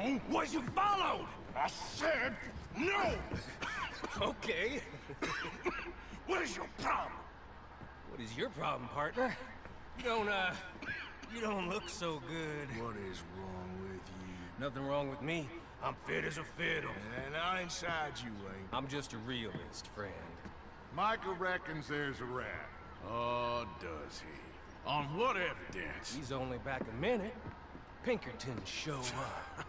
no was you followed! I said no! Okay. What is your problem? What is your problem, partner? You don't look so good. What is wrong with you? Nothing wrong with me. I'm fit as a fiddle. And not inside you ain't. I'm just a realist, friend. Micah reckons there's a rat. Oh, does he? On what evidence? He's only back a minute. Pinkerton showed up.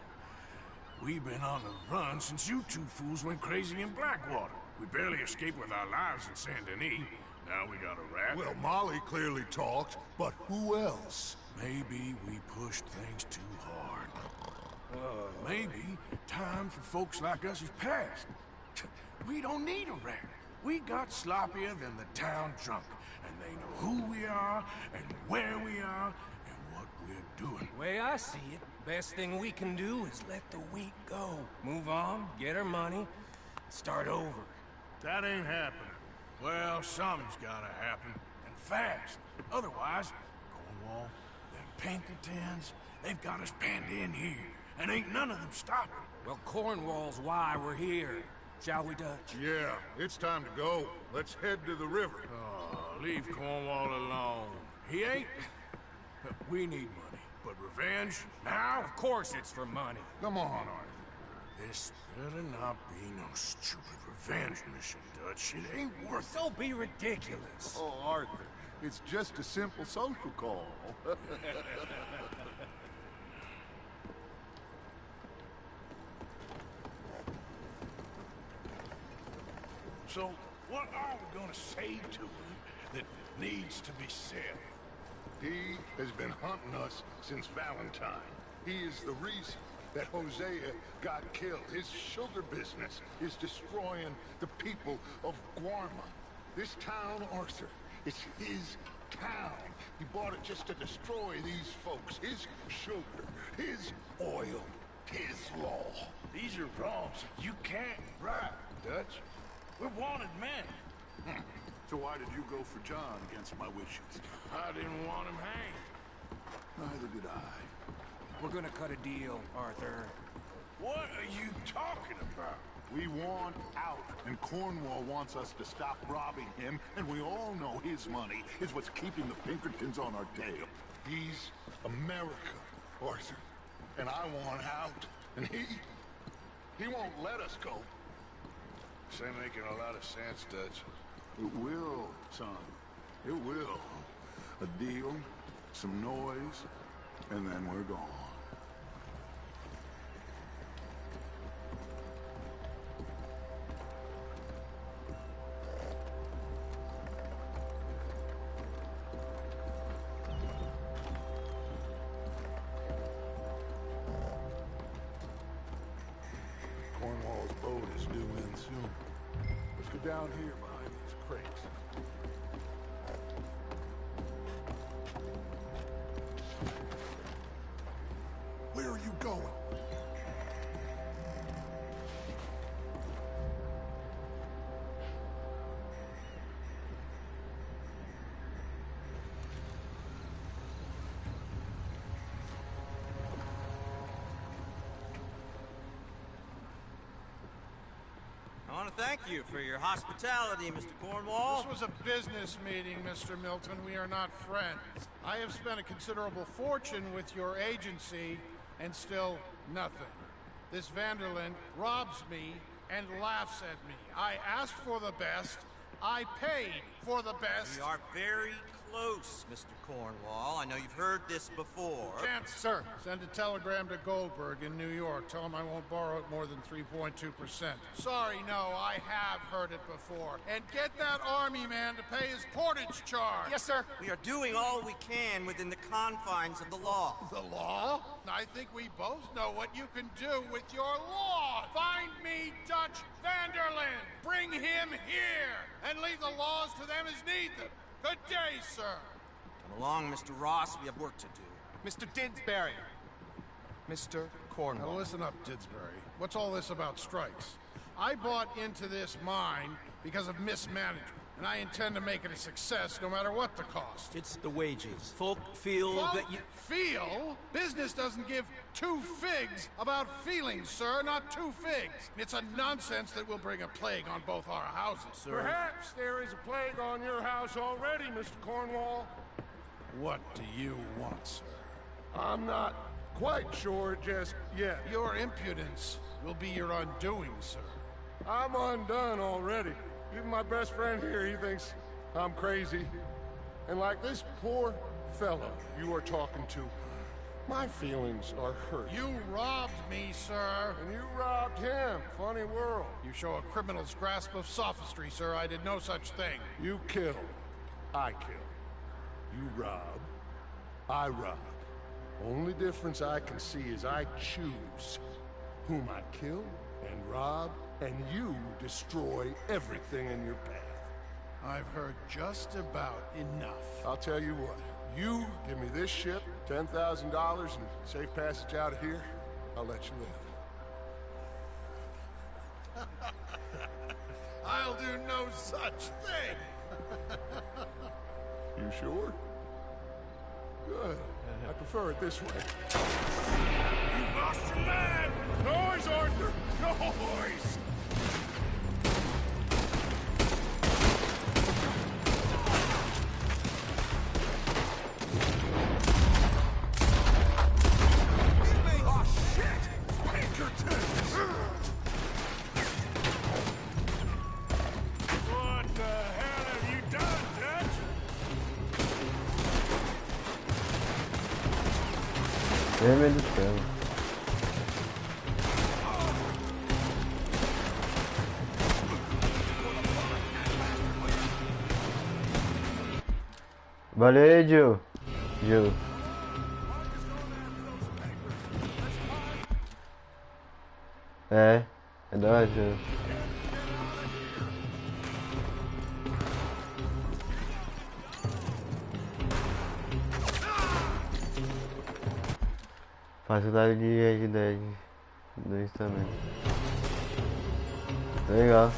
We've been on the run since you two fools went crazy in Blackwater. We barely escaped with our lives in Saint Denis. Now we got a rat. Well, Molly clearly talked, but who else? Maybe we pushed things too hard. Maybe time for folks like us is past. We don't need a rat. We got sloppier than the town drunk, and they know who we are, and where we are, and what we're doing. The way I see it, best thing we can do is let the week go. Move on, get our money, start over. That ain't happening. Well, something's gotta happen, and fast. Otherwise, Cornwall, them Pinkertons, they've got us penned in here, and ain't none of them stopping. Well, Cornwall's why we're here. Shall we, Dutch? Yeah, it's time to go. Let's head to the river. Oh, leave Cornwall alone. He ain't... We need money, but revenge, now? Of course it's for money. Come on, Arthur. This better not be no stupid revenge mission, Dutch. It ain't worth it. Don't be ridiculous. Oh, Arthur, it's just a simple social call. So, what are we gonna say to him that needs to be said? He has been hunting us since Valentine. He is the reason that Hosea got killed. His sugar business is destroying the people of Guarma. This town, Arthur, it's his town. He bought it just to destroy these folks. His sugar, his oil, his law. These are wrongs you can't right, Dutch. We're wanted men. So why did you go for John against my wishes? I didn't want him hanged. Neither did I. We're gonna cut a deal, Arthur. What are you talking about? We want out, and Cornwall wants us to stop robbing him, and we all know his money is what's keeping the Pinkertons on our tail. He's America, Arthur, and I want out, and he won't let us go. This ain't making a lot of sense, Dutch. It will, son. It will. A deal, some noise, and then we're gone. Cornwall's boat is due in soon. Let's go down here behind these crates. Where are you going? I want to thank you for your hospitality, Mr. Cornwall. This was a business meeting, Mr. Milton. We are not friends. I have spent a considerable fortune with your agency, and still nothing. This Vanderlyn robs me and laughs at me. I asked for the best. I paid for the best. We are very close, Mr. Cornwall. I know you've heard this before. Chance, sir. Send a telegram to Goldberg in New York. Tell him I won't borrow it more than 3.2%. Sorry, no, I have heard it before. And get that army man to pay his portage charge. Yes, sir. We are doing all we can within the confines of the law. The law? I think we both know what you can do with your law. Find me Dutch Vanderlyn. Bring him here. And leave the laws to them as need them. Good day, sir. Come along, Mr. Ross. We have work to do. Mr. Didsbury. Mr. Cornwall. Now listen up, Didsbury. What's all this about strikes? I bought into this mine because of mismanagement. and I intend to make it a success no matter what the cost. It's the wages. Folk feel that you... Feel? Business doesn't give two figs about feelings, sir, not two figs. It's a nonsense that will bring a plague on both our houses, sir. Perhaps there is a plague on your house already, Mr. Cornwall. What do you want, sir? I'm not quite sure just yet. Your impudence will be your undoing, sir. I'm undone already. Even my best friend here, he thinks I'm crazy. And like this poor fellow you are talking to, my feelings are hurt. You robbed me, sir. And you robbed him. Funny world. You show a criminal's grasp of sophistry, sir. I did no such thing. You killed. I killed. You robbed. I robbed. Only difference I can see is I choose whom I kill and rob, and you destroy everything in your path. I've heard just about enough. I'll tell you what. You give me this ship, $10,000, and safe passage out of here, I'll let you live. I'll do no such thing. You sure? Good. I prefer it this way. You lost your man! Noise, Arthur! Noise! What the hell have you done, Dutch? Vermelho do céu. Valeu aí, Gil. É nóis, Gil. Facilidade de agilidade do instrumento. Legal.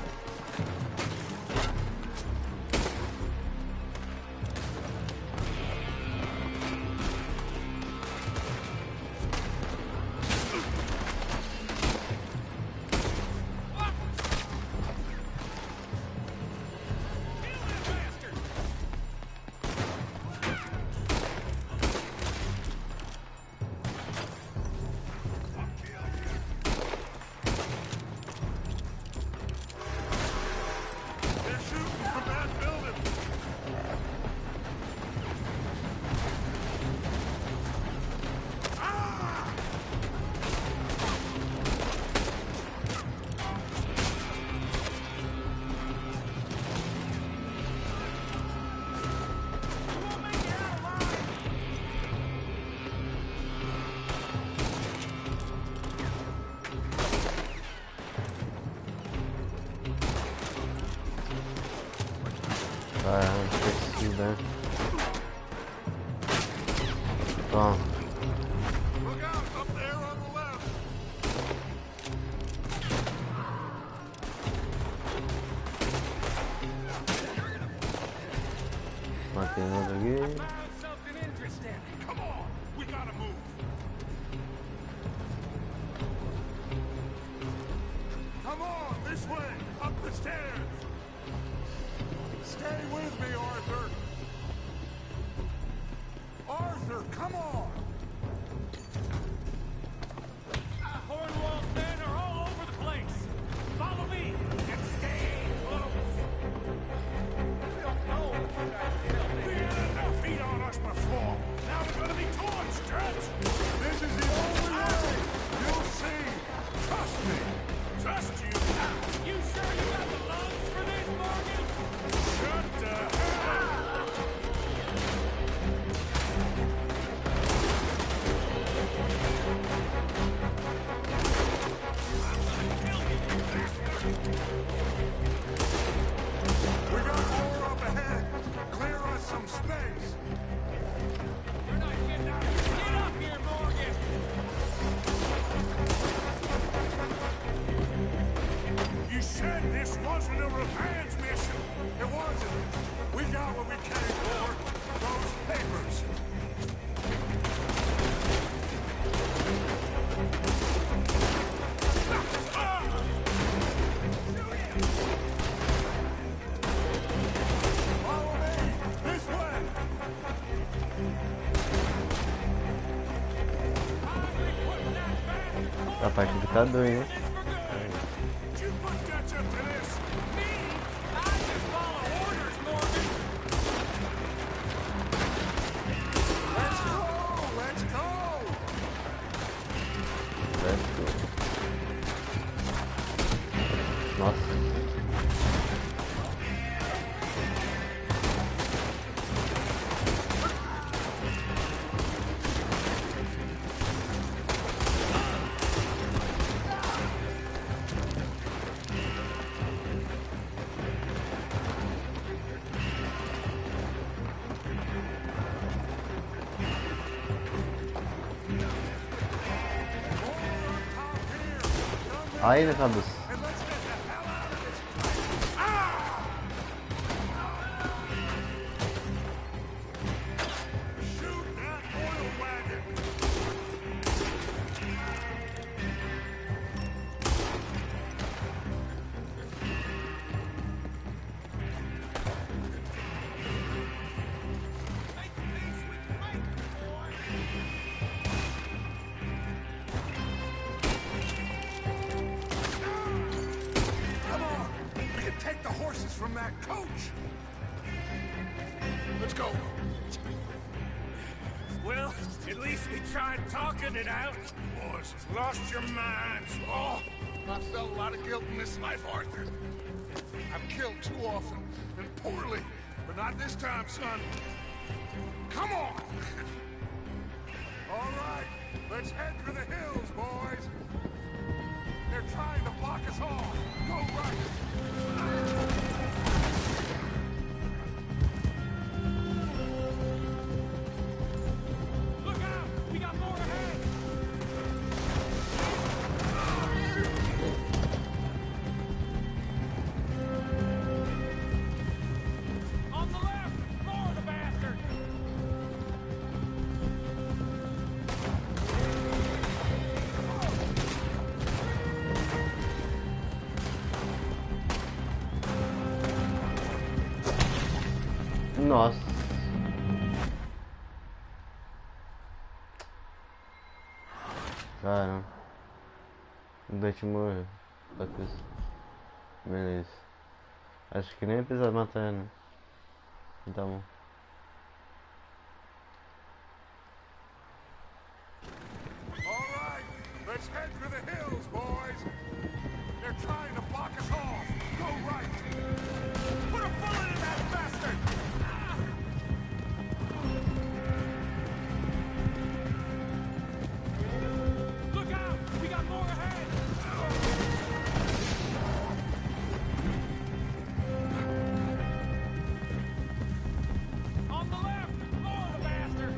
Né? Bom. Matei outro aqui. Come on, this way, up the stairs. Stay with me, Arthur. Arthur, come on! Cornwall's men are all over the place. Follow me and stay close. We don't know what you guys did. We had enough heat on us before. Now we're gonna be torched, Dutch. This is the only way. You'll see. Trust me. Trust you. You sure you got the lungs for this, Morgan? Shut the hell up. We got more up ahead. Clear us some space. You're not getting out of here. Get up here, Morgan. You said this wasn't a revenge mission. It wasn't. We got what we came for. Those papers. Follow me. This way. A parte do K2, né? Did you put Dutch up to this? Me? I just follow orders, Morgan. Let's go. Let's go. Let's go. Nossa. Aí na cabeça. And let's get the hell out of this place. Ah! Shoot that oil wagon. Come on. We can take the horses from that coach. Let's go. Well, at least we tried talking it out. Boys, you've lost your minds. Oh, I felt a lot of guilt in this life, Arthur. I've killed too often and poorly, but not this time, son. Come on. All right, let's head for the hills, boys. They're trying to block us off. Go right. Look out! We got more ahead! On the left! More of the bastard! Nossa. Caramba. O Dante morreu. Só que isso. Beleza. Acho que nem precisa matar, né? Tá bom. All right, let's head for the hills, boys. They're trying to block us off. Go right. Put a bullet in that bastard! Ah! Look out! We got more ahead! On the left! More of the bastard!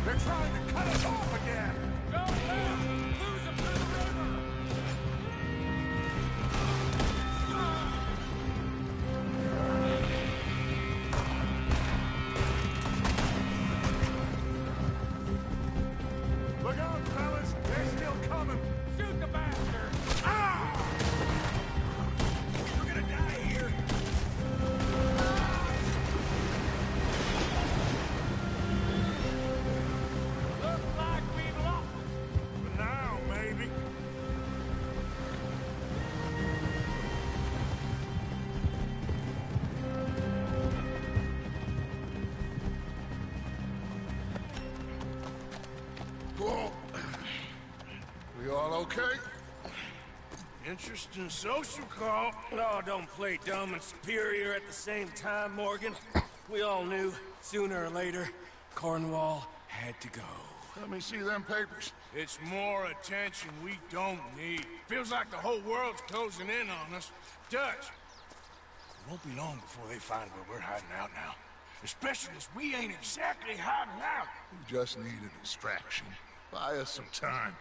They're trying to cut us off again. Go left! Lose them to the river! Look out, fellas. They're still coming. Shoot the bastard! Ah! We're gonna die here. Looks like we've lost For now, maybe. Whoa. We all okay? Interesting social call. Oh, don't play dumb and superior at the same time, Morgan. We all knew, sooner or later, Cornwall had to go. Let me see them papers. It's more attention we don't need. Feels like the whole world's closing in on us. Dutch, won't be long before they find where we're hiding out now. Especially as we ain't exactly hiding out. We just need a distraction. Buy us some time.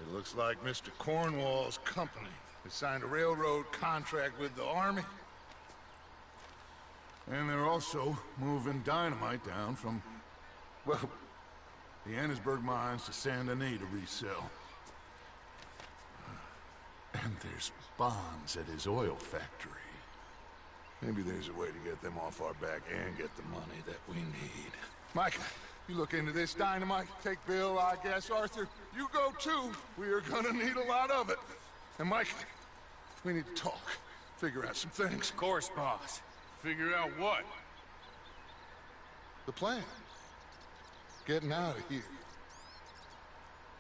It looks like Mr. Cornwall's company has signed a railroad contract with the army. And they're also moving dynamite down from, well, the Annesburg mines to Saint Denis to resell. And there's bombs at his oil factory. Maybe there's a way to get them off our back and get the money that we need. Mike, you look into this dynamite. Take Bill, I guess. Arthur, you go too. We are gonna need a lot of it. And Mike, we need to talk. Figure out some things. Of course, boss. Figure out what? The plan. Getting out of here.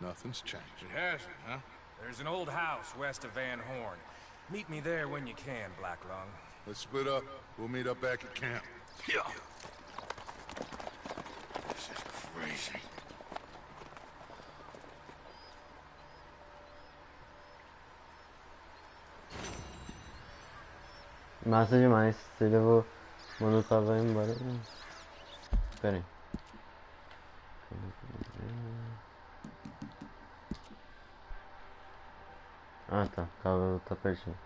Nothing's changed. It hasn't, huh? There's an old house west of Van Horn. Meet me there when you can, Black Lung. Let's split up. We'll meet up back at camp. Yeah. This is crazy. Massa demais. Se ele levou. Mano, o cara vai embora. Pera aí. Ah, tá. O cavalo tá pertinho.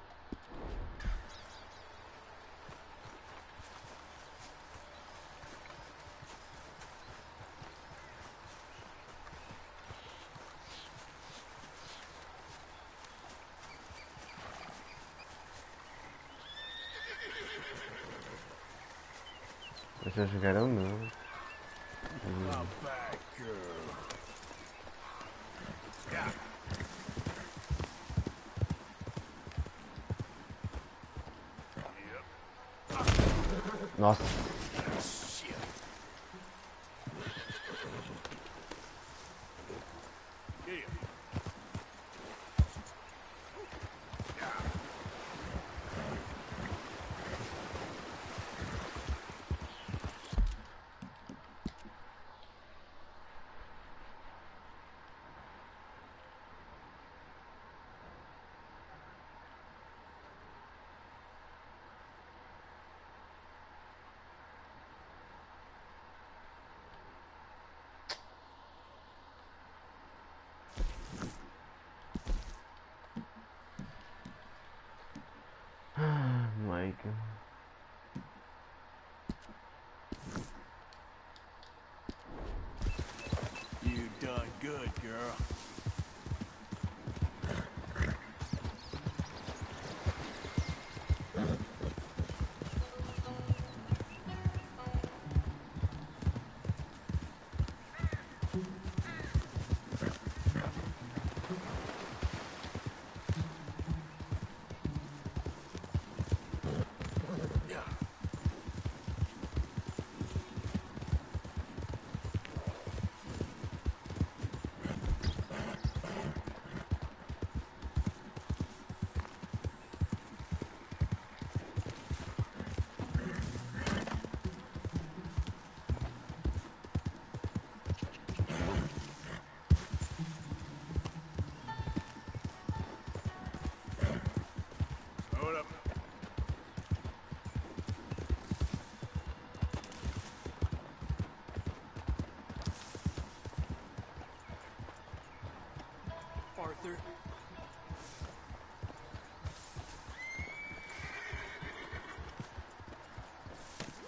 Deixa eu chegar ao meu. Not bad, girl. Yeah. Nossa. Shit. Yeah. My God. You done good, girl. Hold up. Arthur.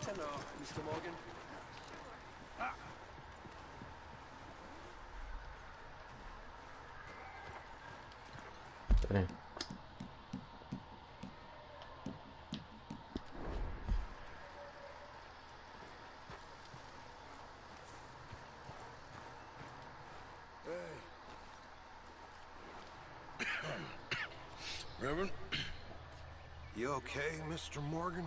Hello, Mr. Morgan. Pera aí. Reverend, You okay, Mr. Morgan?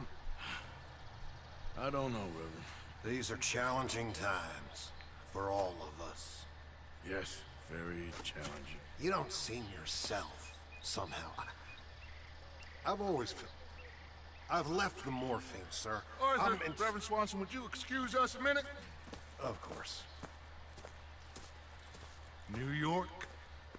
I don't know, Reverend. These are challenging times for all of us. Yes, very challenging. You don't seem yourself, somehow. I've always felt... I've left the morphine, sir. Arthur, Reverend Swanson, would you excuse us a minute? Of course. New York,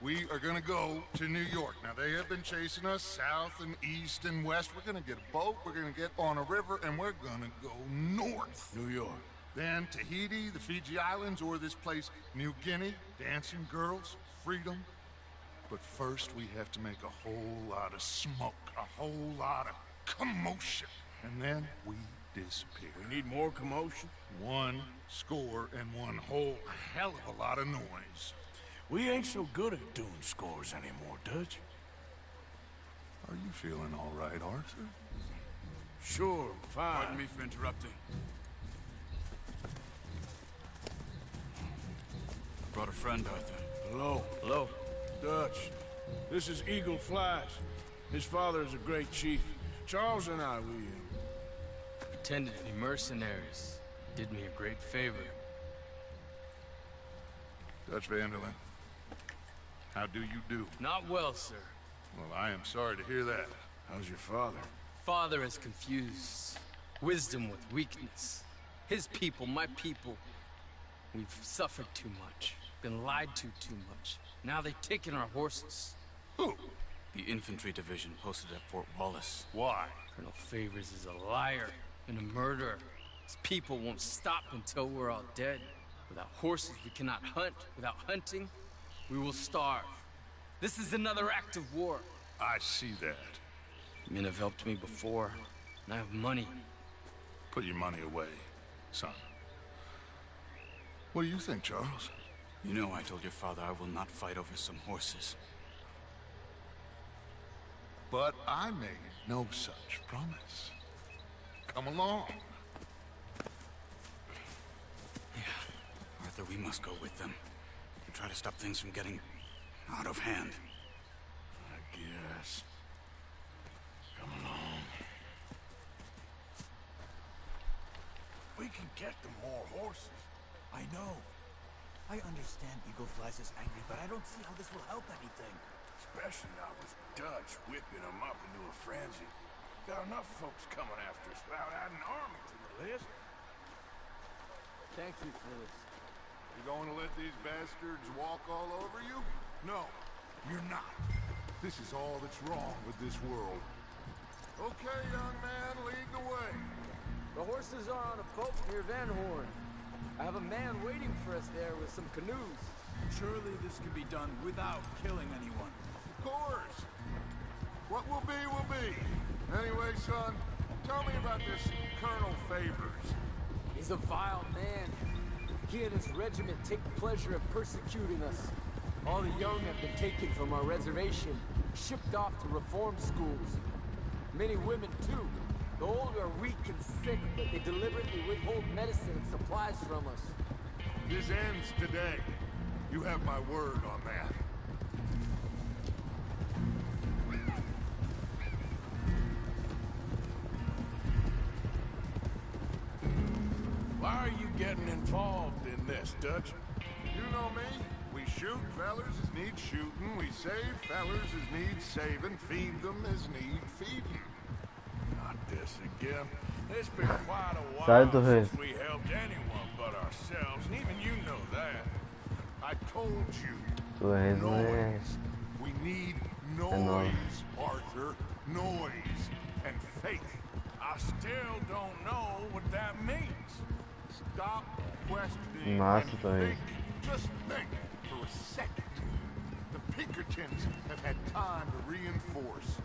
We are gonna go to New York. Now, they have been chasing us south and east and west. We're gonna get a boat, we're gonna get on a river, and we're gonna go north. New York. Then Tahiti, the Fiji Islands, or this place, New Guinea, dancing girls, freedom. But first, we have to make a whole lot of smoke, a whole lot of commotion. And then we disappear. We need more commotion. 1 score and 1 whole hell of a lot of noise. We ain't so good at doing scores anymore, Dutch. Are you feeling all right, Arthur? Sure, fine. Pardon me for interrupting. I brought a friend, Arthur. Hello. Hello. Dutch. This is Eagle Flash. His father is a great chief. Charles and I, we pretended to be mercenaries. Did me a great favor. Dutch Vanderlyn, how do you do? Not well, sir. Well, I am sorry to hear that. How's your father? Father has confused wisdom with weakness. His people, my people. We've suffered too much. Been lied to too much. Now they've taken our horses. Who? The infantry division posted at Fort Wallace. Why? Colonel Favors is a liar and a murderer. His people won't stop until we're all dead. Without horses, we cannot hunt. Without hunting, we will starve. This is another act of war. I see that. Men have helped me before, and I have money. Put your money away, son. What do you think, Charles? You know I told your father I will not fight over some horses. But I made no such promise. Come along. Arthur, we must go with them. And try to stop things from getting out of hand. I guess. Come along. We can get them more horses. I know. I understand Eagle Flies is angry, but I don't see how this will help anything. Especially not with Dutch whipping them up into a frenzy. Got enough folks coming after us without adding an army to the list. Thank you for this. You going to let these bastards walk all over you? No, you're not. This is all that's wrong with this world. Okay, young man, lead the way. The horses are on a boat near Van Horn. I have a man waiting for us there with some canoes. Surely this can be done without killing anyone. Of course. What will be, will be. Anyway, son, tell me about this Colonel Favors. He's a vile man. He and his regiment take pleasure in persecuting us. All the young have been taken from our reservation, shipped off to reform schools. Many women, too. The old are weak and sick, but they deliberately withhold medicine and supplies from us. This ends today. You have my word on that. Why are you getting involved in this, Dutch? You know me. We shoot fellers as need shooting. We save fellers as need saving. Feed them as need feeding. Not this again. It's been quite a Sai while do rei. since we helped anyone but ourselves, and even you know that. I told you. Tu és, não é? Noise. We need noise, Arthur. Noise and faith. I still don't know what that means. Stop questioning Nossa, and Torres. think. Just think for a second. The Pinkertons have had time to reinforce.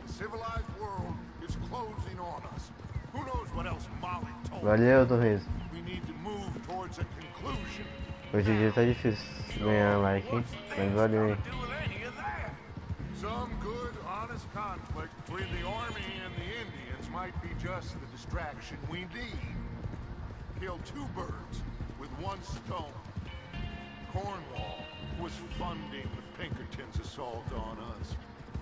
The civilized world is closing on us. Who knows what else Molly told us? Valeu, Torres. We need to move towards a conclusion. Hoje em dia tá difícil ganhar like, hein? Mas valeu, hein? Do with any of that. Some good, honest conflict between the army and the Indians might be just the distraction we need. Kill 2 birds with 1 stone. Cornwall was funding the Pinkertons' assault on us.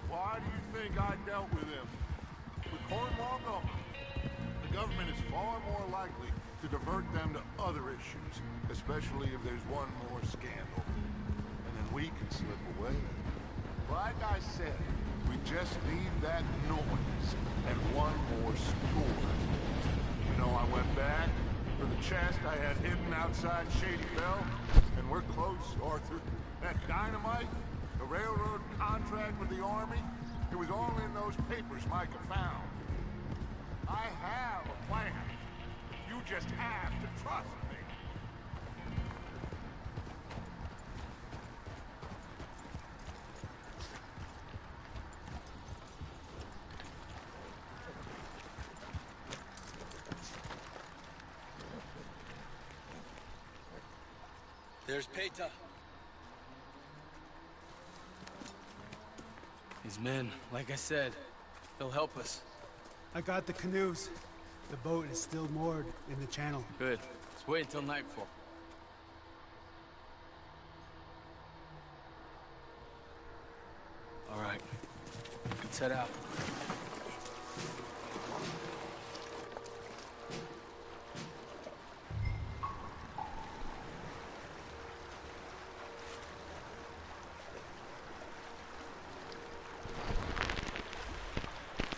Why do you think I dealt with him? With Cornwall, no. The government is far more likely to divert them to other issues, especially if there's one more scandal. And then we can slip away. Like I said, we just need that noise and 1 more score. You know, I went back for the chest I had hidden outside Shady Bell. And we're close, Arthur. That dynamite, the railroad contract with the Army, it was all in those papers Micah found. I have a plan. You just have to trust me. There's Peta. These men, like I said, they'll help us. I got the canoes. The boat is still moored in the channel. Good. Let's wait until nightfall. All right. Let's head out.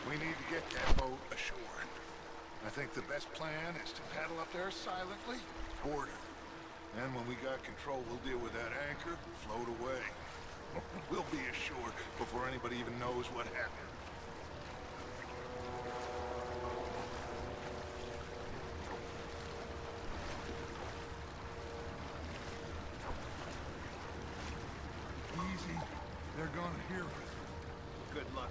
We need to get that boat ashore. I think the best plan is to paddle up there silently, board her. And when we got control, we'll deal with that anchor, float away. We'll be ashore before anybody even knows what happened. Easy. They're gonna hear us. Good luck.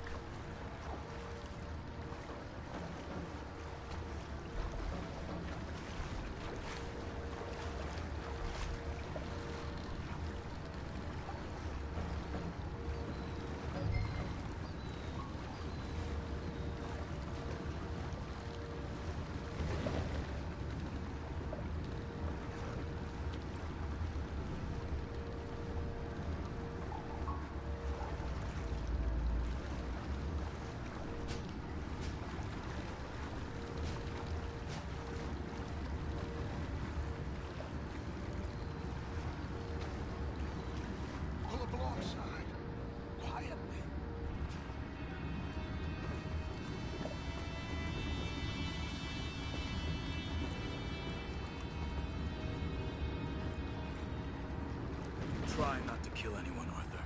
Pull up alongside. Quietly. Try not to kill anyone, Arthur.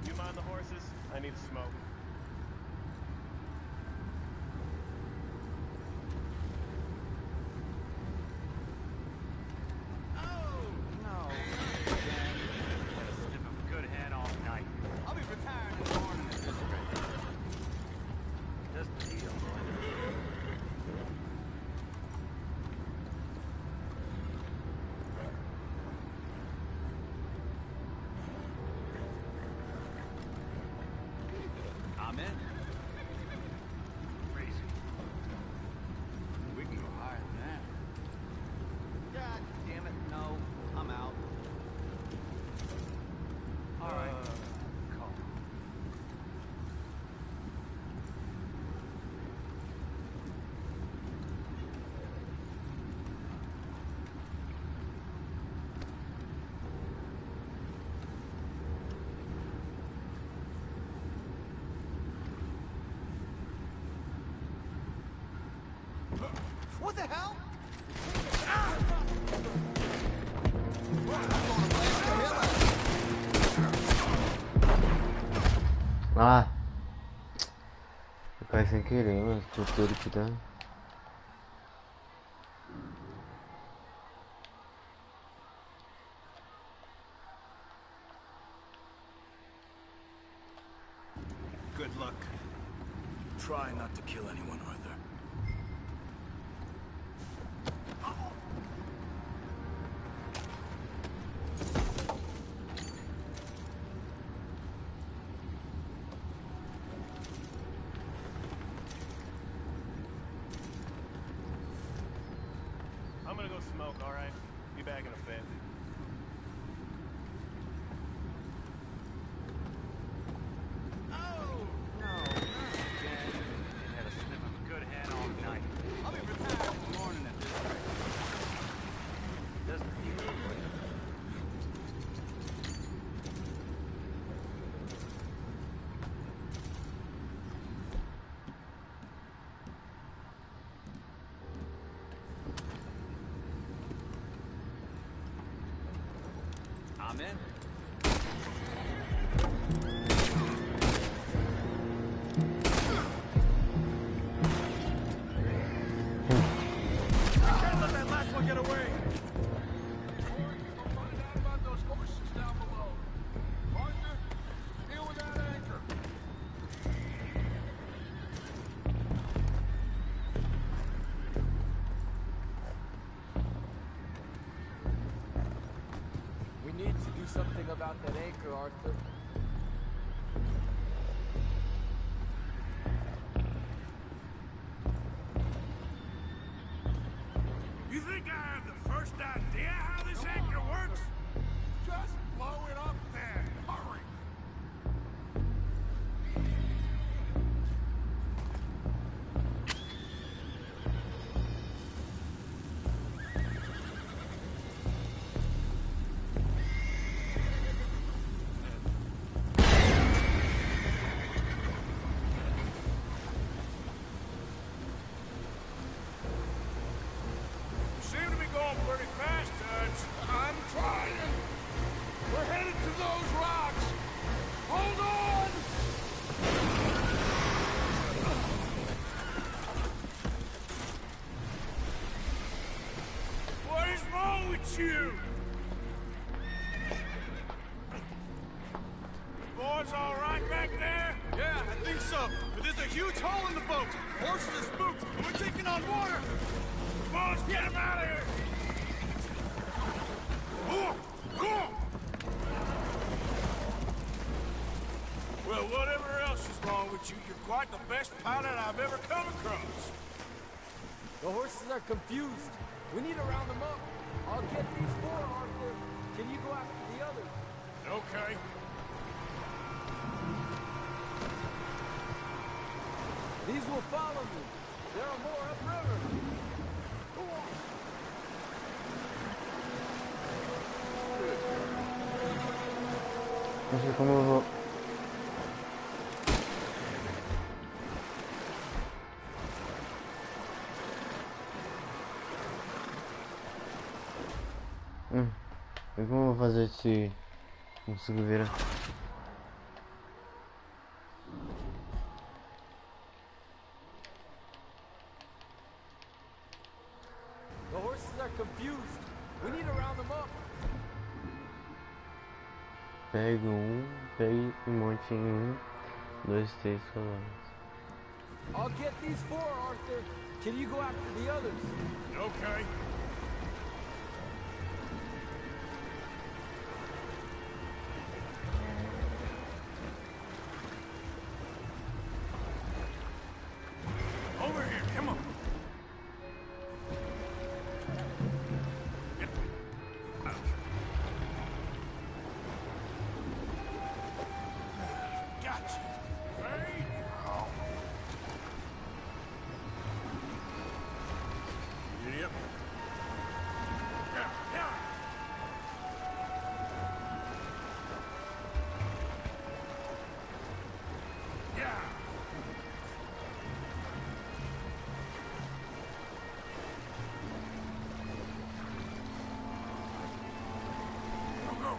You mind the horses? I need to smoke. Good hand all night. I'll be retiring in the morning at this rate. Just a deal, boy. I'm in. Crazy. We can go higher than that. God damn it, no. I'm out. All right. Call. What the hell? Ah! Eu caí sem querer, mas tudo que dá. Good luck. Try not to kill anyone, Arthur. I'm gonna go smoke, all right? Be back in a bit. I'm in. Can't let that last one get away. Find out about those horses down below. Arthur, deal with that anchor. We need to do something about that anchor, Arthur. You think I have the first idea how this anchor works? Just blow it up then. Hurry. You seem to be going pretty fast, Judge. I'm trying. We're headed to those rocks. Hold on. What is wrong with you? Boys all right back there? Yeah, I think so. But there's a huge hole in the boat. Horses are spooked, and we're taking on water. Come on, let's get him out of here! Well, whatever else is wrong with you, you're quite the best pilot I've ever come across. The horses are confused. We need to round them up. I'll get these four, Arthur. Can you go after the others? Okay. These will follow me. There are more upriver. Go on. Não sei como eu vou. E como eu vou fazer se consigo virar? The horses are confused. We need to round them up. Pegue e monte em 2, 3 cavalos. I'll get these four, Arthur. Can you go after the others? Okay. Over here, come on. Gotcha. Ready? Yep. Yeah. Yeah. Go, go.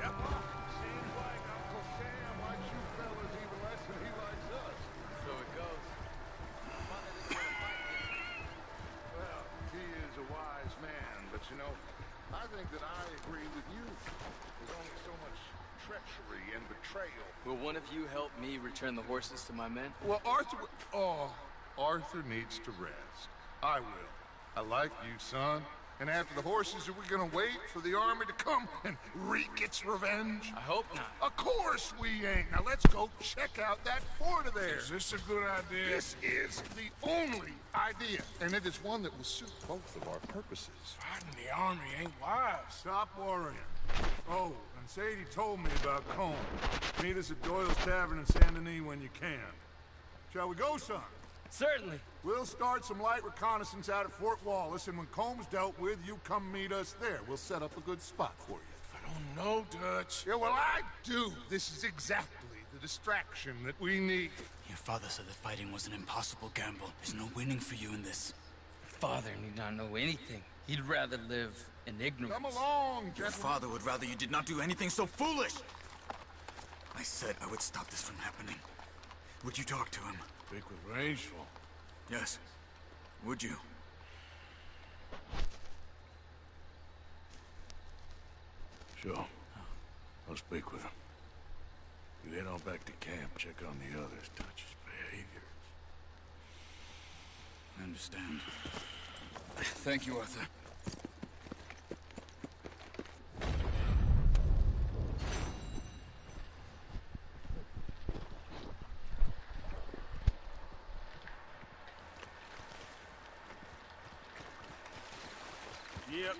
Yep. Seems like Uncle Sam likes you fellas even less than he likes us. So it goes. Well, he is a wise man, but you know, I think that I agree with you. There's only so much treachery and betrayal. Will one of you help me return the horses to my men? Well, Arthur needs to rest. I will. I like you, son. And after the horses, are we gonna wait for the army to come and wreak its revenge? I hope not. Of course we ain't. Now let's go check out that fort of theirs. Is this a good idea? This is the only idea, and it is one that will suit both of our purposes. Fighting the army ain't wise. Stop worrying. Oh, and Sadie told me about Cone. Meet us at Doyle's Tavern in Saint Denis when you can. Shall we go, son? Certainly. We'll start some light reconnaissance out at Fort Wallace, and when Combs dealt with, you come meet us there. We'll set up a good spot for you. I don't know, Dutch. Yeah, well, I do. This is exactly the distraction that we need. Your father said that fighting was an impossible gamble. There's no winning for you in this. Father need not know anything. He'd rather live in ignorance. Come along, Your gentlemen. father would rather you did not do anything so foolish. I said I would stop this from happening. Would you talk to him? Speak with Rangeful. Yes. Would you? Sure. I'll speak with him. You head on back to camp, check on the others, Dutch's behavior. I understand. Thank you, Arthur. Yep.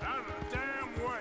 Out of the damn way!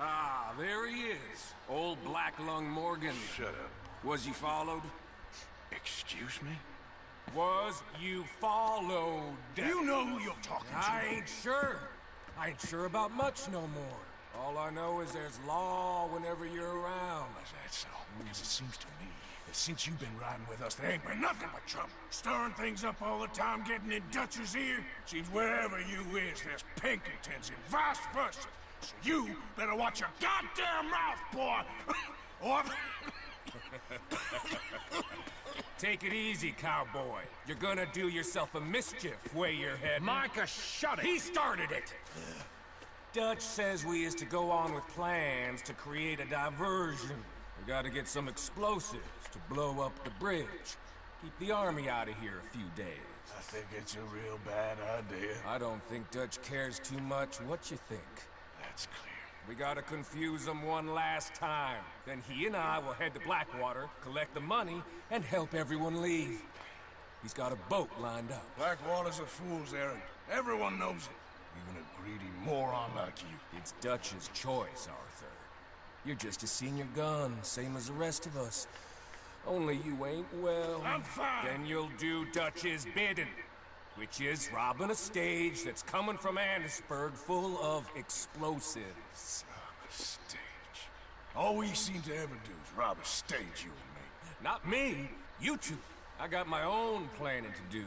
Ah, there he is. Old Black Lung Morgan. Shut up. Was he followed? Excuse me? Was you followed? You know who you're talking to. I ain't sure. I ain't sure about much no more. All I know is there's law whenever you're around. Is that so? Because it seems to me that since you've been riding with us, there ain't been nothing but trouble. Stirring things up all the time, getting in Dutch's ear. Seems wherever you is, there's Pinkertons and vice versa. So you better watch your goddamn mouth, boy! Or... Take it easy, cowboy. You're gonna do yourself a mischief where you're heading. Micah, shut it! He started it! Dutch says we is to go on with plans to create a diversion. We gotta get some explosives to blow up the bridge. Keep the army out of here a few days. I think it's a real bad idea. I don't think Dutch cares too much what you think. That's clear. We gotta confuse him one last time. Then he and I will head to Blackwater, collect the money, and help everyone leave. He's got a boat lined up. Blackwater's a fool's errand. Everyone knows it. Even a greedy moron like you. It's Dutch's choice, Arthur. You're just a senior gun, same as the rest of us. Only you ain't well. I'm fine. Then you'll do Dutch's bidding, which is robbing a stage that's coming from Annisburg full of explosives. A stage. All we seem to ever do is rob a stage, you and me. Not me, you two. I got my own planning to do.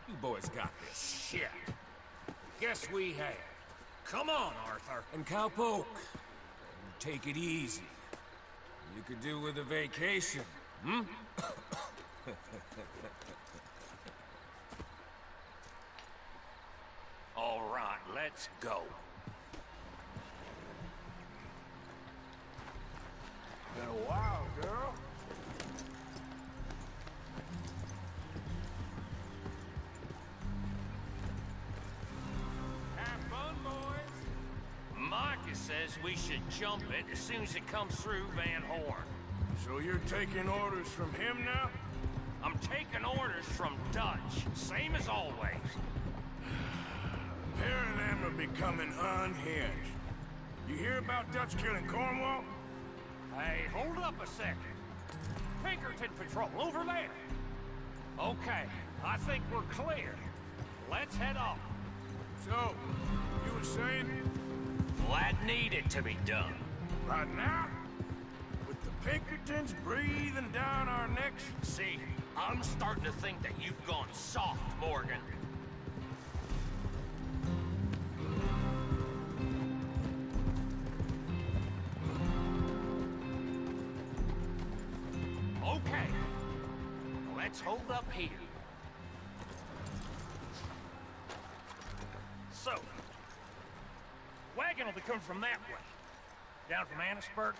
You boys got this. Shit. Guess we have. Come on, Arthur. And Cowpoke, take it easy. You could do with a vacation, hmm? All right, let's go. Been a while, girl. Have fun, boys. Micah says we should jump it as soon as it comes through Van Horn. So you're taking orders from him now? I'm taking orders from Dutch, same as always. Pair of them are becoming unhinged. You hear about Dutch killing Cornwall? Hey, hold up a second. Pinkerton Patrol, over there. Okay, I think we're clear. Let's head off. So, you were saying? Well, that needed to be done. Right now? With the Pinkertons breathing down our necks? See, I'm starting to think that you've gone soft, Morgan. Okay, let's hold up here. So, wagon will be coming from that way, down from Annisburg.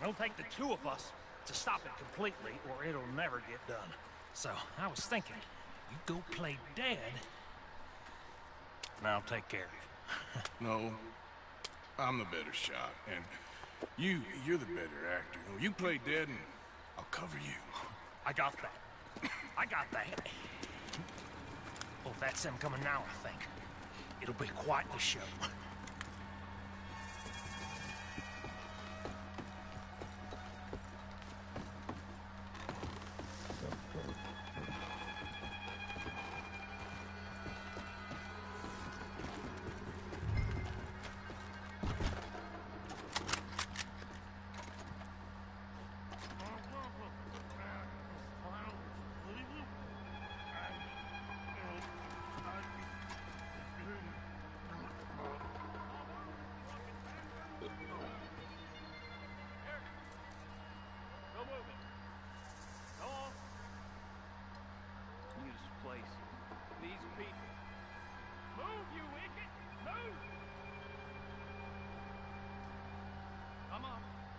It'll take the two of us to stop it completely, or it'll never get done. So, I was thinking, you go play dead, and I'll take care of you. No, I'm the better shot, and you're the better actor. No, you play dead, and I'll cover you. I got that. I got that. Oh, that's them coming now, I think. It'll be quite the show.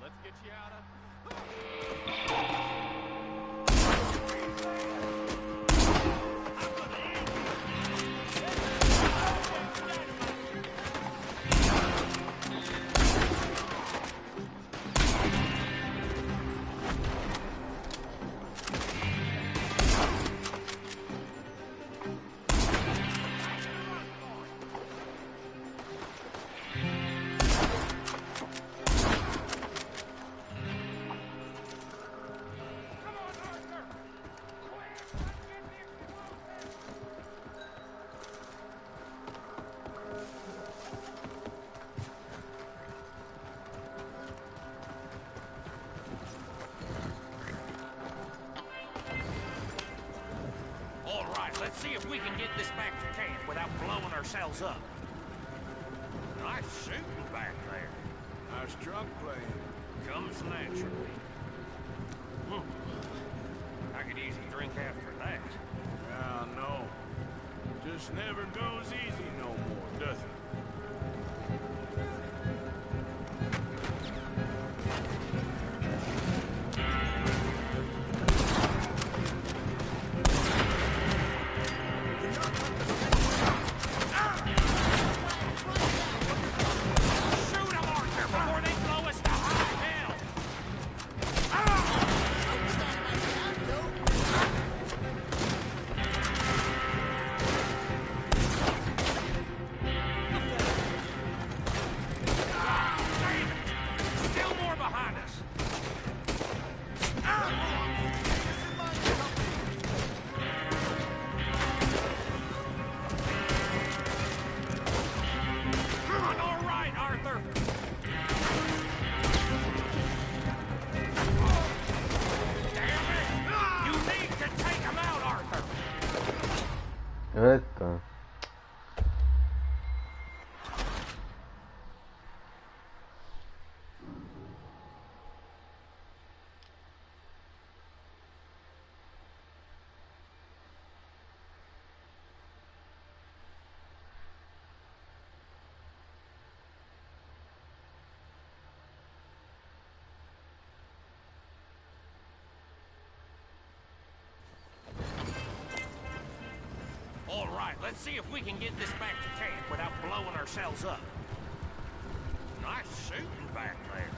Let's get you out of... Let's see if we can get this back to camp without blowing ourselves up. Nice shooting back there. Nice drunk playing. Comes naturally. I could easily drink after that. Ah, no. Just never goes easy no more, does it? Eita. All right, let's see if we can get this back to camp without blowing ourselves up. Nice shooting back there.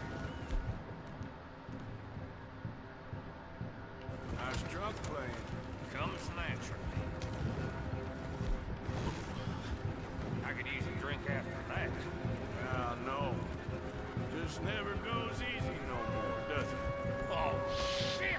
Nice drunk playing. Comes naturally. I could easily drink after that. Ah, no. Just never goes easy no more, does it? Oh, shit!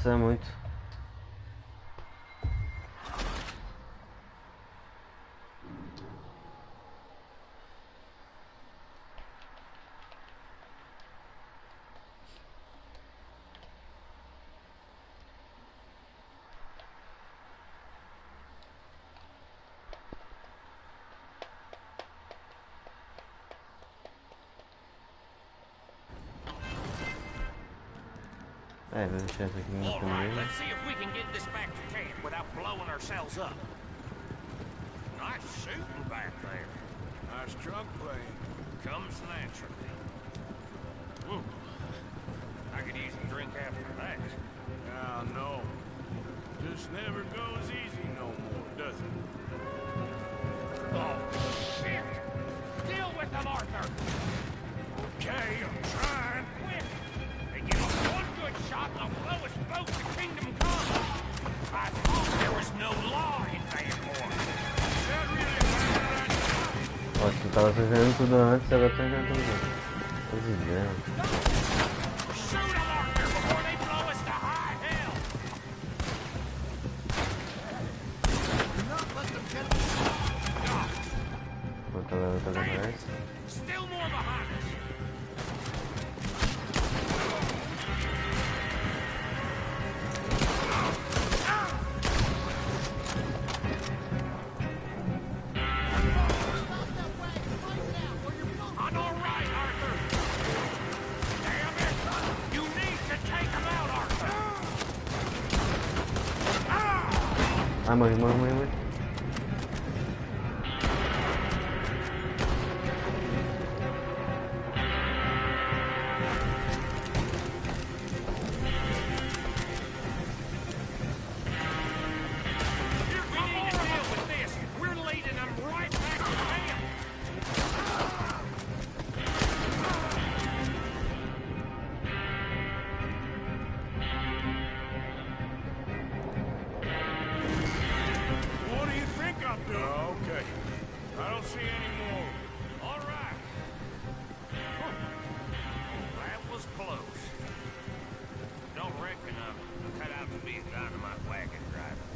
Isso é muito. There's a chance I can get them in. Let's see if we can get this back to camp without blowing ourselves up. Nice shooting back there. Nice drunk playing. Comes naturally. I could use a drink after that. Yeah, no. Just never goes easy no more, does it? Oh, shit! Deal with them, Arthur! Okay, I'm trying. Quick! They give us one good shot and they'll blow us both to Kingdom Come! I thought there was no law in Vanport. That really matters. Ó, você tava fazendo tudo antes, agora tá fazendo tudo. Shoot them, Arthur, before they blow us to high hell! Do not let them get us. Enquanto a galera tá atrás. Still more behind us. I'm all right, Arthur. Damn it! You need to take him out, Arthur. Ah, morri. We need to deal with this. We're leading them right back to camp. What do you think I'm doing? Okay. I don't see any more. All right. That was close. Don't reckon I'm cut out to be a dynamite wagon driver.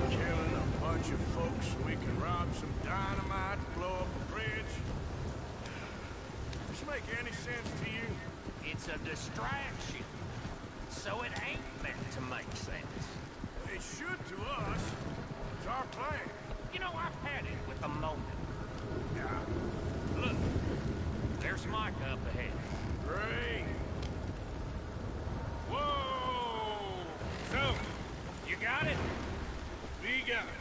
Killing a bunch of folks so we can rob some dynamite, blow up a bridge. Does this make any sense to you? It's a distraction. So it ain't meant to make sense. It should to us. It's our plan. You know, I've had it with the moment. Yeah. Look, there's Micah up ahead. Great. Whoa! So, you got it? We got it.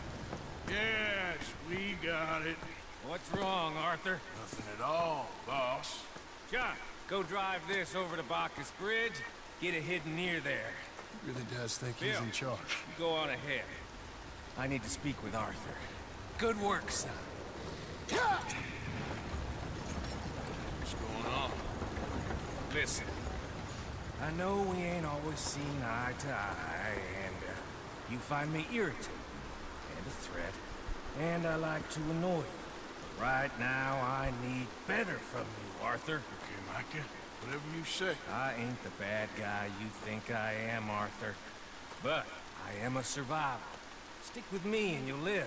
Yes, we got it. What's wrong, Arthur? Nothing at all, boss. John, go drive this over to Bacchus Bridge. Get it hidden near there. He really does think Bill, he's in charge. you go on ahead. I need to speak with Arthur. Good work, son. What's going on? Listen, I know we ain't always seen eye to eye, and you find me irritating and a threat, and I like to annoy you. But right now, I need better from you, Arthur. Okay, Micah. Whatever you say. I ain't the bad guy you think I am, Arthur. But I am a survivor. Stick with me and you'll live.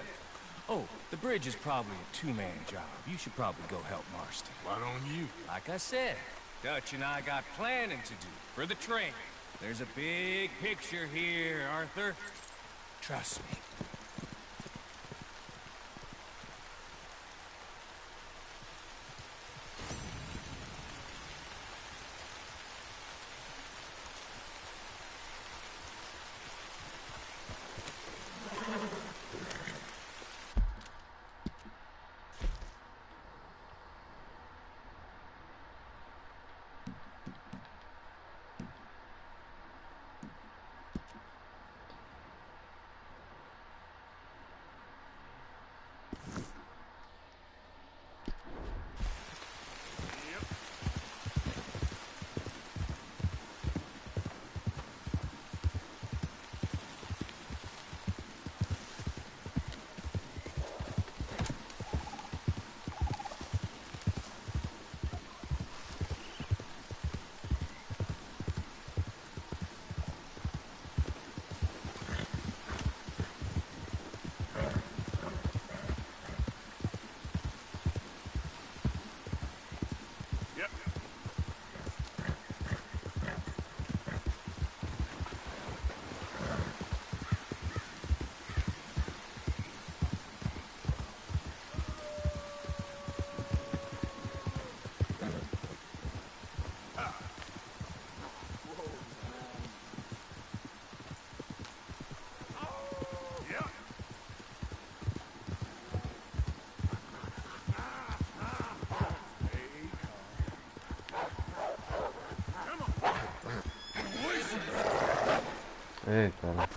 Oh, the bridge is probably a two-man job. You should probably go help Marston. Why don't you? Like I said, Dutch and I got planning to do for the train. There's a big picture here, Arthur. Trust me. Ei, cara.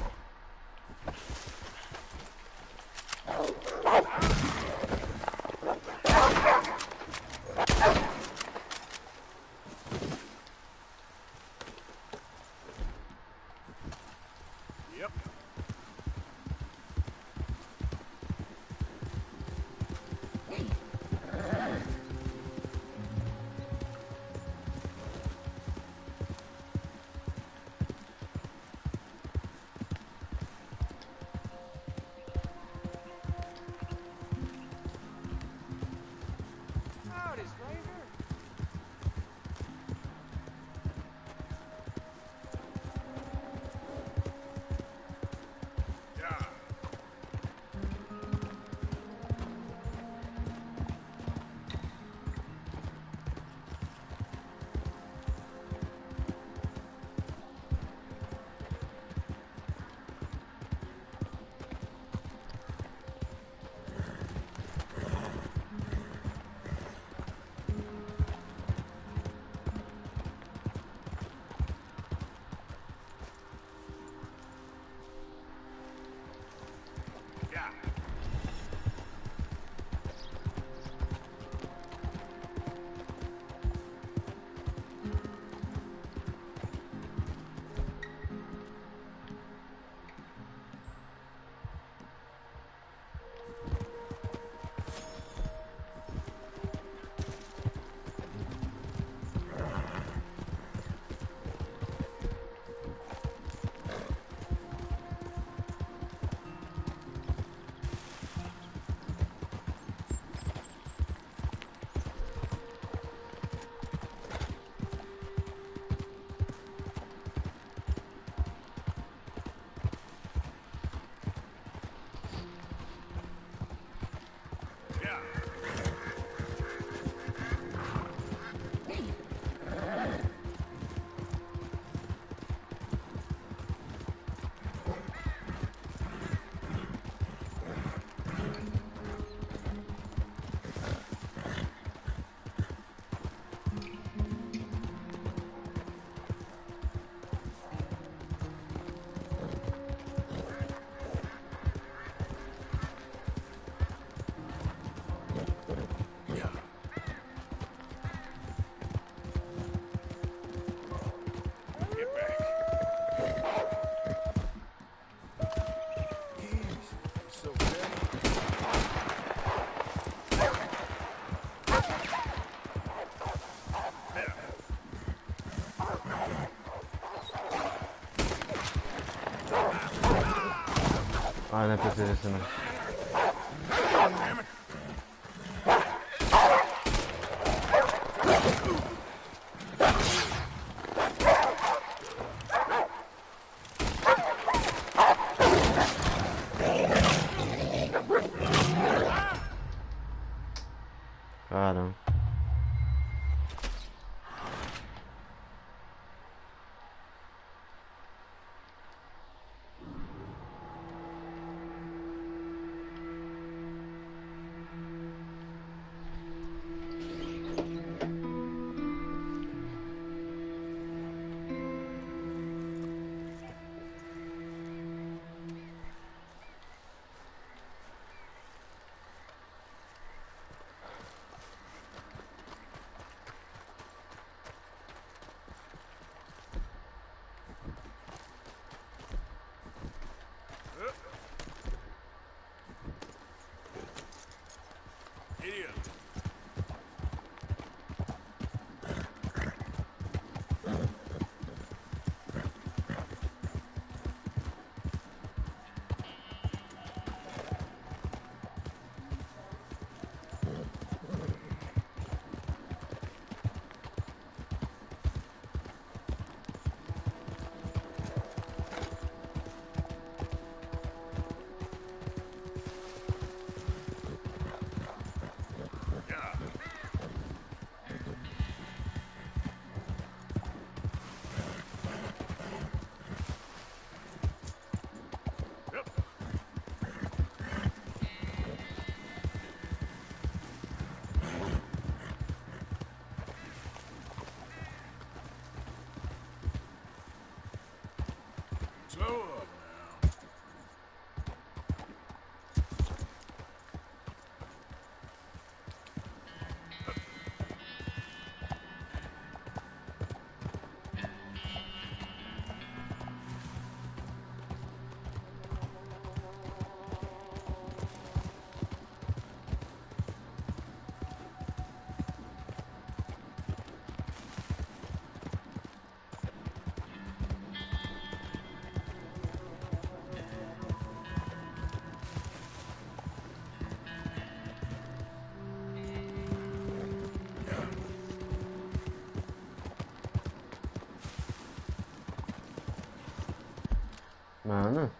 Ah, ne precisa, Caramba. Mano.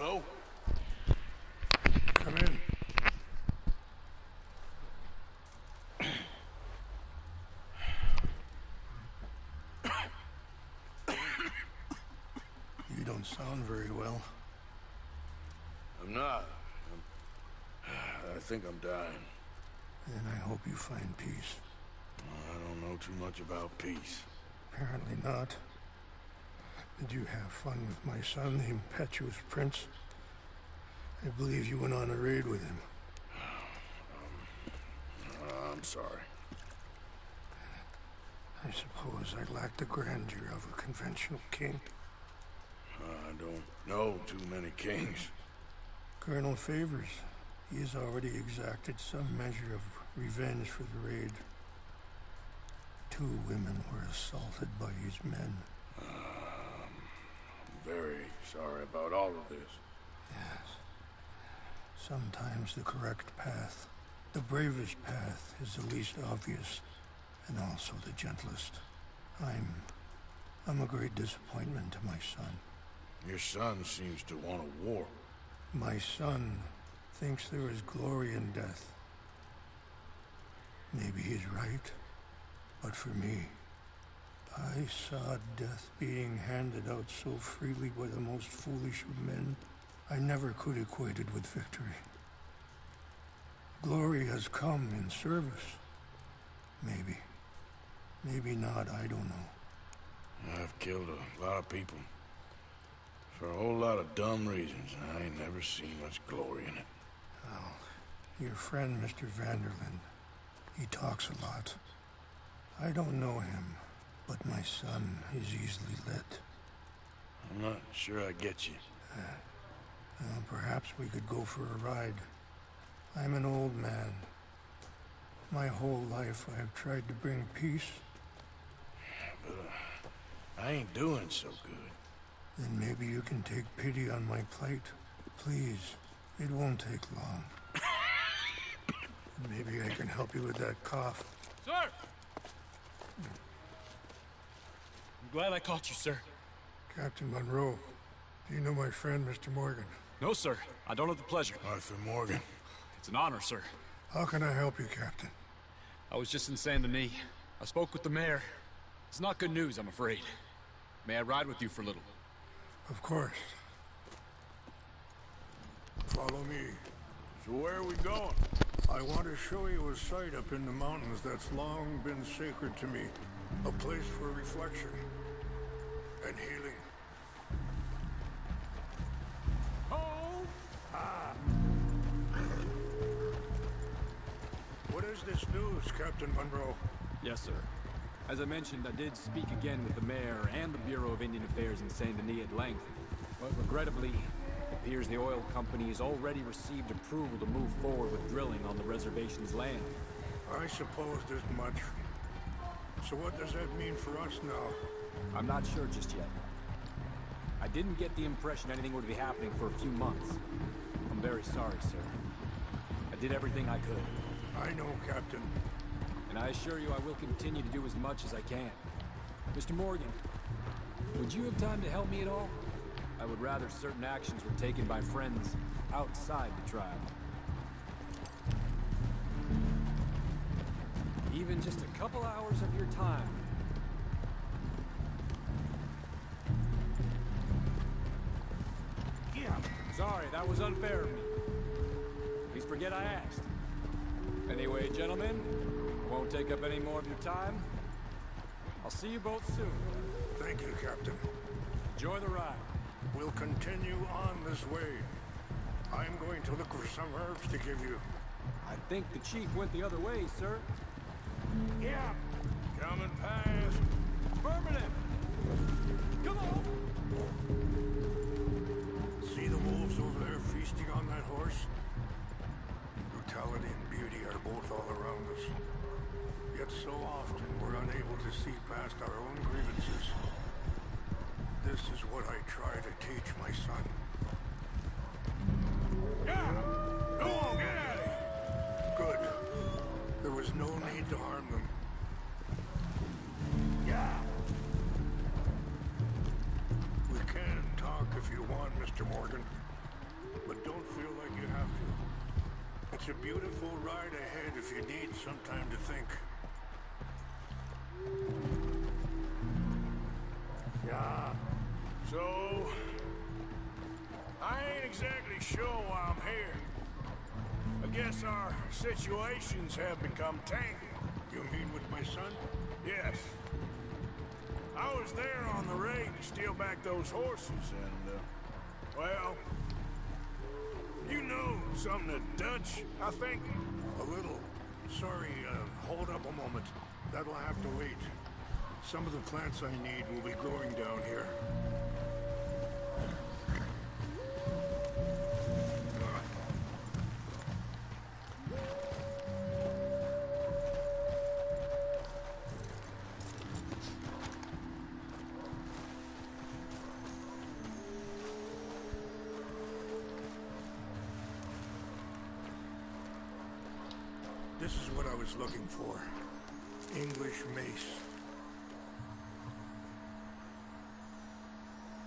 Hello? Come in. You don't sound very well. I'm not. I think I'm dying. Then I hope you find peace. I don't know too much about peace. Apparently not. Did you have fun with my son, the impetuous prince? I believe you went on a raid with him. I'm sorry. I suppose I lacked the grandeur of a conventional king. I don't know too many kings. Colonel Favors, he has already exacted some measure of revenge for the raid. 2 women were assaulted by his men. I'm very sorry about all of this. Yes. Sometimes the correct path, the bravest path, is the least obvious, and also the gentlest. I'm a great disappointment to my son. Your son seems to want a war. My son thinks there is glory in death. Maybe he's right, but for me, I saw death being handed out so freely by the most foolish of men, I never could equate it with victory. Glory has come in service. Maybe. Maybe not, I don't know. I've killed a lot of people. For a whole lot of dumb reasons. I ain't never seen much glory in it. Well, your friend, Mr. Vanderlyn, he talks a lot. I don't know him, but my son is easily led. I'm not sure I get you. Well, perhaps we could go for a ride. I'm an old man. My whole life I have tried to bring peace. But I ain't doing so good. Then maybe you can take pity on my plight. Please, it won't take long. Maybe I can help you with that cough. Sir! I'm glad I caught you, sir. Captain Monroe, do you know my friend, Mr. Morgan? No, sir. I don't have the pleasure. Arthur Morgan. It's an honor, sir. How can I help you, Captain? I was just in Saint Denis. I spoke with the mayor. It's not good news, I'm afraid. May I ride with you for a little? Of course. Follow me. So where are we going? I want to show you a site up in the mountains that's long been sacred to me. A place for reflection and healing. Oh! Ah! What is this news, Captain Monroe? Yes, sir. As I mentioned, I did speak again with the mayor and the Bureau of Indian Affairs in Saint Denis at length. But regrettably, it appears the oil company has already received approval to move forward with drilling on the reservation's land. I supposed as much. So what does that mean for us now? I'm not sure just yet. I didn't get the impression anything would be happening for a few months. I'm very sorry, sir. I did everything I could. I know, Captain. And I assure you I will continue to do as much as I can. Mr. Morgan, would you have time to help me at all? I would rather certain actions were taken by friends outside the tribe. Even just a couple hours of your time. Yeah. Sorry, that was unfair of me. Please forget I asked. Anyway, gentlemen, I won't take up any more of your time. I'll see you both soon. Thank you, Captain. Enjoy the ride. We'll continue on this way. I'm going to look for some herbs to give you. I think the chief went the other way, sir. Yeah. Coming past. Affirmative. Come on. See the wolves over there feasting on that horse? Brutality and beauty are both all around us. Yet so often we're unable to see past our own grievances. This is what I try to teach my son. Yeah! Go on, get out of here! Good. There was no need to harm them. Yeah! We can talk if you want, Mr. Morgan. But don't feel like you have to. It's a beautiful ride ahead if you need some time to think. Yeah. So, I ain't exactly sure why I'm here. I guess our situations have become tangled. You mean with my son? Yes. I was there on the raid to steal back those horses and, well, you know something of Dutch, I think? A little. Sorry, hold up a moment. That'll have to wait. Some of the plants I need will be growing down here. This is what I was looking for. English mace.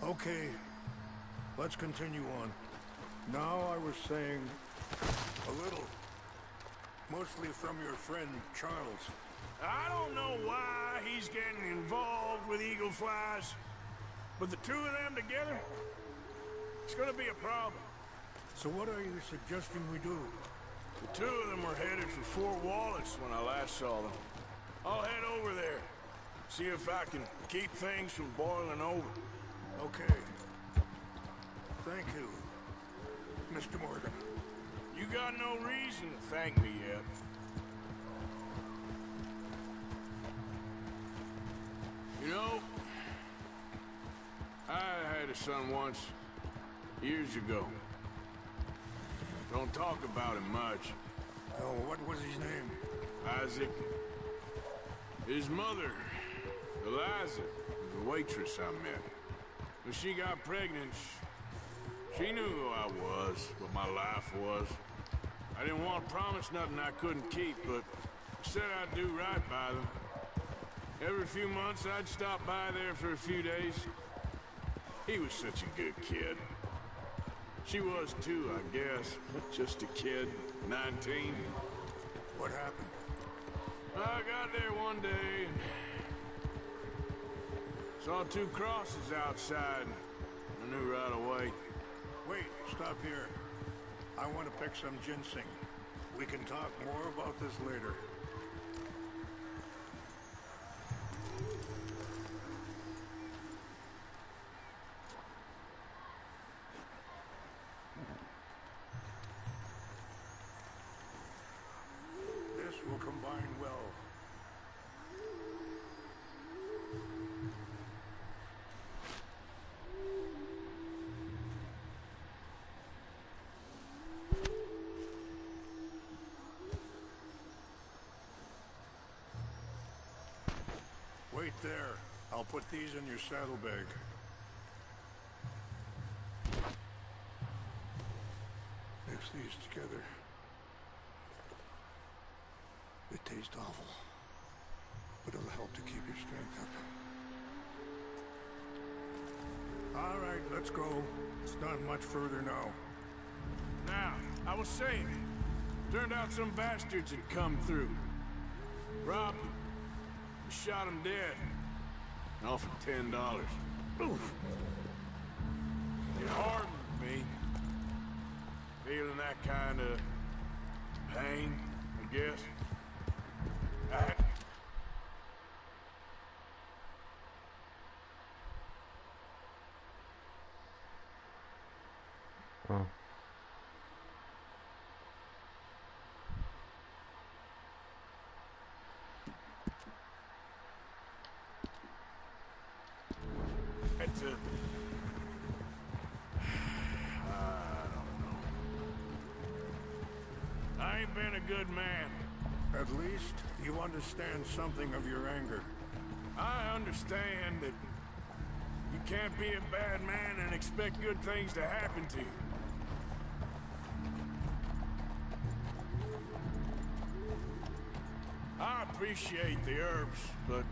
Okay, let's continue on. No, I was saying a little. Mostly from your friend, Charles. I don't know why he's getting involved with eagle flies, but the two of them together, it's gonna be a problem. So what are you suggesting we do? The two of them were headed for Fort Wallace when I last saw them. I'll head over there, see if I can keep things from boiling over. Okay. Thank you, Mr. Morgan. You got no reason to thank me yet. You know, I had a son once, years ago. Don't talk about him much. Oh, what was his name? Isaac. His mother, Eliza, was a waitress I met. When she got pregnant, she knew who I was, what my life was. I didn't want to promise nothing I couldn't keep, but I said I'd do right by them. Every few months, I'd stop by there for a few days. He was such a good kid. She was too, I guess. Just a kid, 19. What happened? I got there one day and saw two crosses outside. I knew right away. Wait, stop here. I want to pick some ginseng. We can talk more about this later. This will combine well. Wait there. I'll put these in your saddlebag. Mix these together. They taste awful, but it'll help to keep your strength up. All right, let's go. It's not much further now. Now, I was saying, turned out some bastards had come through. Robbed him. Shot him dead. Offered $10. Oof. It hardened me. Feeling that kind of pain, I guess. Oh. I ain't been a good man. At least you understand something of your anger. I understand that you can't be a bad man and expect good things to happen to you. I appreciate the herbs, but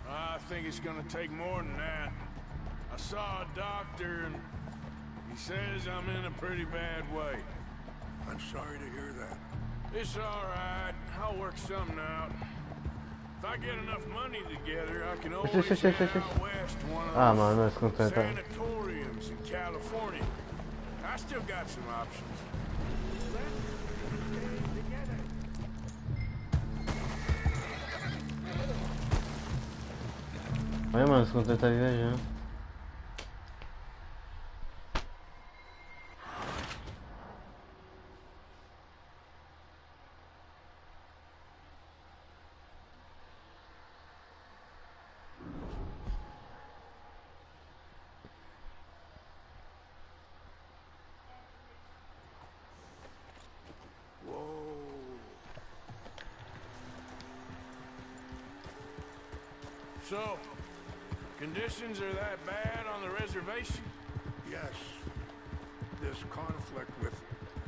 I think it's gonna take more than that. I saw a doctor and he says I'm in a pretty bad way. I'm sorry to hear that. It's all right. I'll work something out. If I get enough money together, I can always head out west to one of those sanatoriums in California. I still got some options. Ouais, mano, se contenta viajando. So, conditions are that bad on the reservation? Yes. This conflict with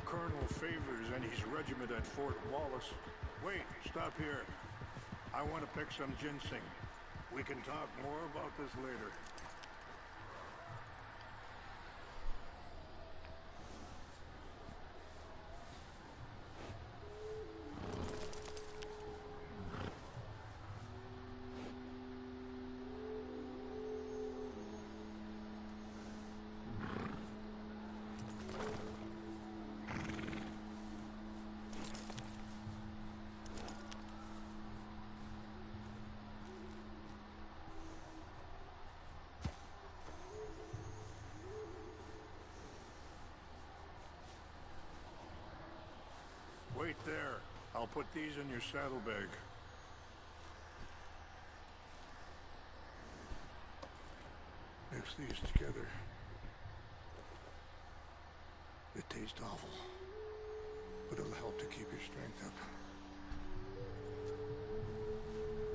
Colonel Favors and his regiment at Fort Wallace. Wait, stop here. I want to pick some ginseng. We can talk more about this later. Wait there. I'll put these in your saddlebag. Mix these together. It tastes awful, but it'll help to keep your strength up.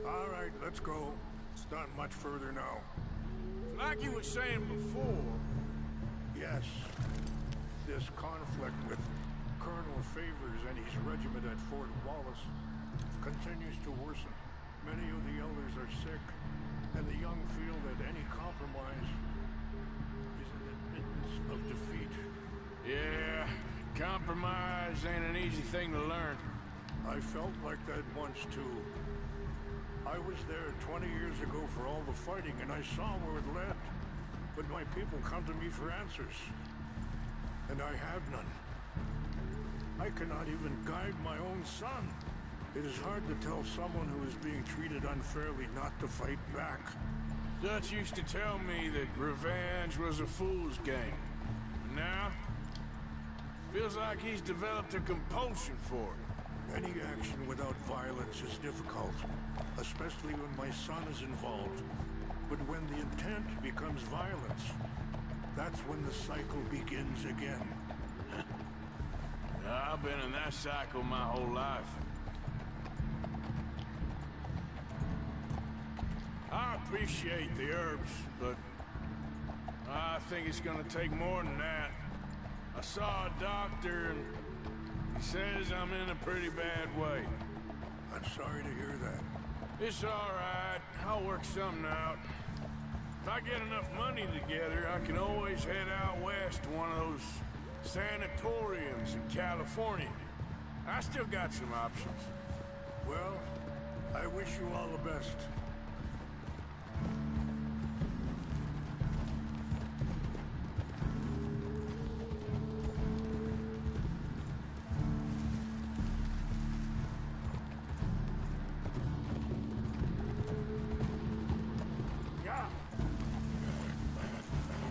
All right, let's go. It's not much further now. Like you were saying before... Yes. This conflict with Colonel Favors and his regiment at Fort Wallace continues to worsen. Many of the elders are sick, and the young feel that any compromise is an admittance of defeat. Yeah, compromise ain't an easy thing to learn. I felt like that once, too. I was there 20 years ago for all the fighting, and I saw where it led. But my people come to me for answers, and I have none. I cannot even guide my own son. It is hard to tell someone who is being treated unfairly not to fight back. Dutch used to tell me that revenge was a fool's game. Now, feels like he's developed a compulsion for it. Any action without violence is difficult, especially when my son is involved. But when the intent becomes violence, that's when the cycle begins again. I've been in that cycle my whole life. I appreciate the herbs, but I think it's gonna take more than that. I saw a doctor and he says I'm in a pretty bad way. I'm sorry to hear that. It's all right. I'll work something out. If I get enough money together, I can always head out west to one of those sanatoriums in California. I still got some options. Well, I wish you all the best.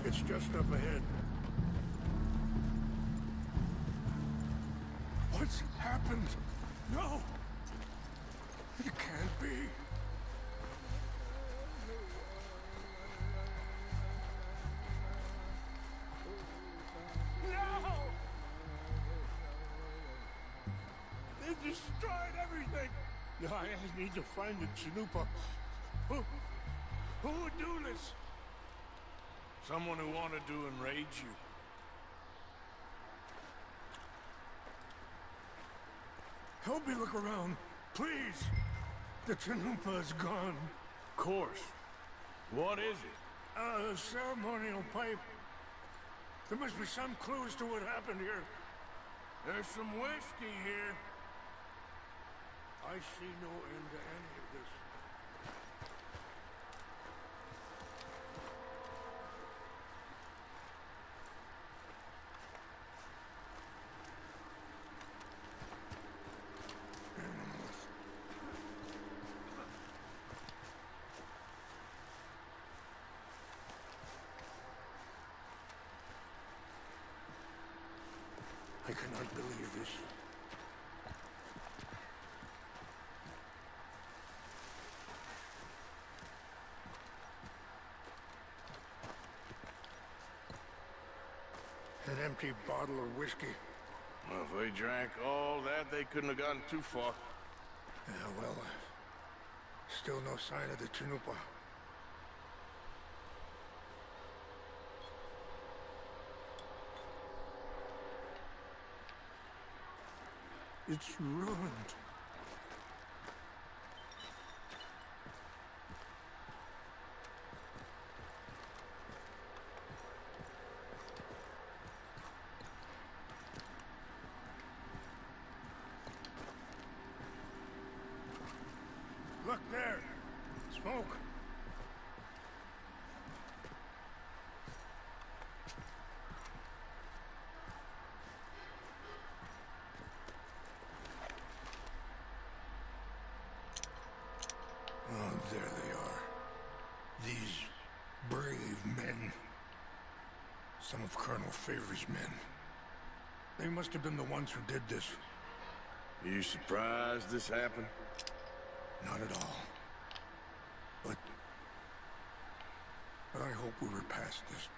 It's just up ahead. What's happened? No! It can't be. No! They destroyed everything! I need to find the Chanupa. Who would do this? Someone who wanted to enrage you. Help me look around, please. The Chanupa is gone. Of course. What is it? A ceremonial pipe. There must be some clues to what happened here. There's some whiskey here. I see no end to any of this. I cannot believe this. An empty bottle of whiskey. Well, if they drank all that, they couldn't have gotten too far. Yeah, well, still no sign of the Chanupa. It's ruined. Look there! Smoke! Oh, there they are. These brave men. Some of Colonel Favors' men. They must have been the ones who did this. You surprised this happened? Not at all. But I hope we were past this.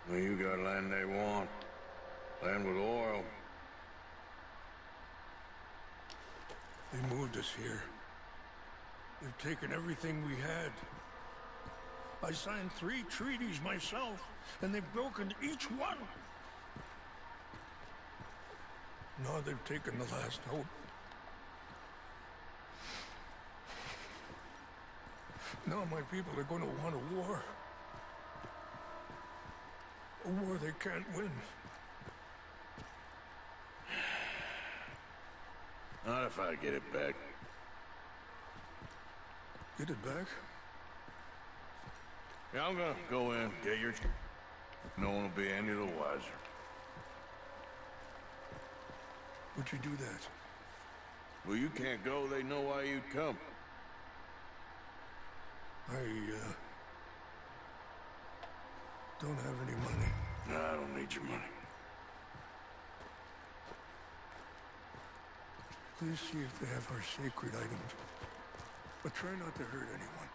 Well, you got land they want. Land with oil. They moved us here. They've taken everything we had. I signed 3 treaties myself, and they've broken each one. Now they've taken the last hope. Now my people are going to want a war. A war they can't win. Not if I get it back. Get it back? Yeah, I'm gonna go in, get your... No one will be any the wiser. Would you do that? Well, you can't go. They know why you'd come. I, don't have any money. No, I don't need your money. Please see if they have our sacred items. But try not to hurt anyone.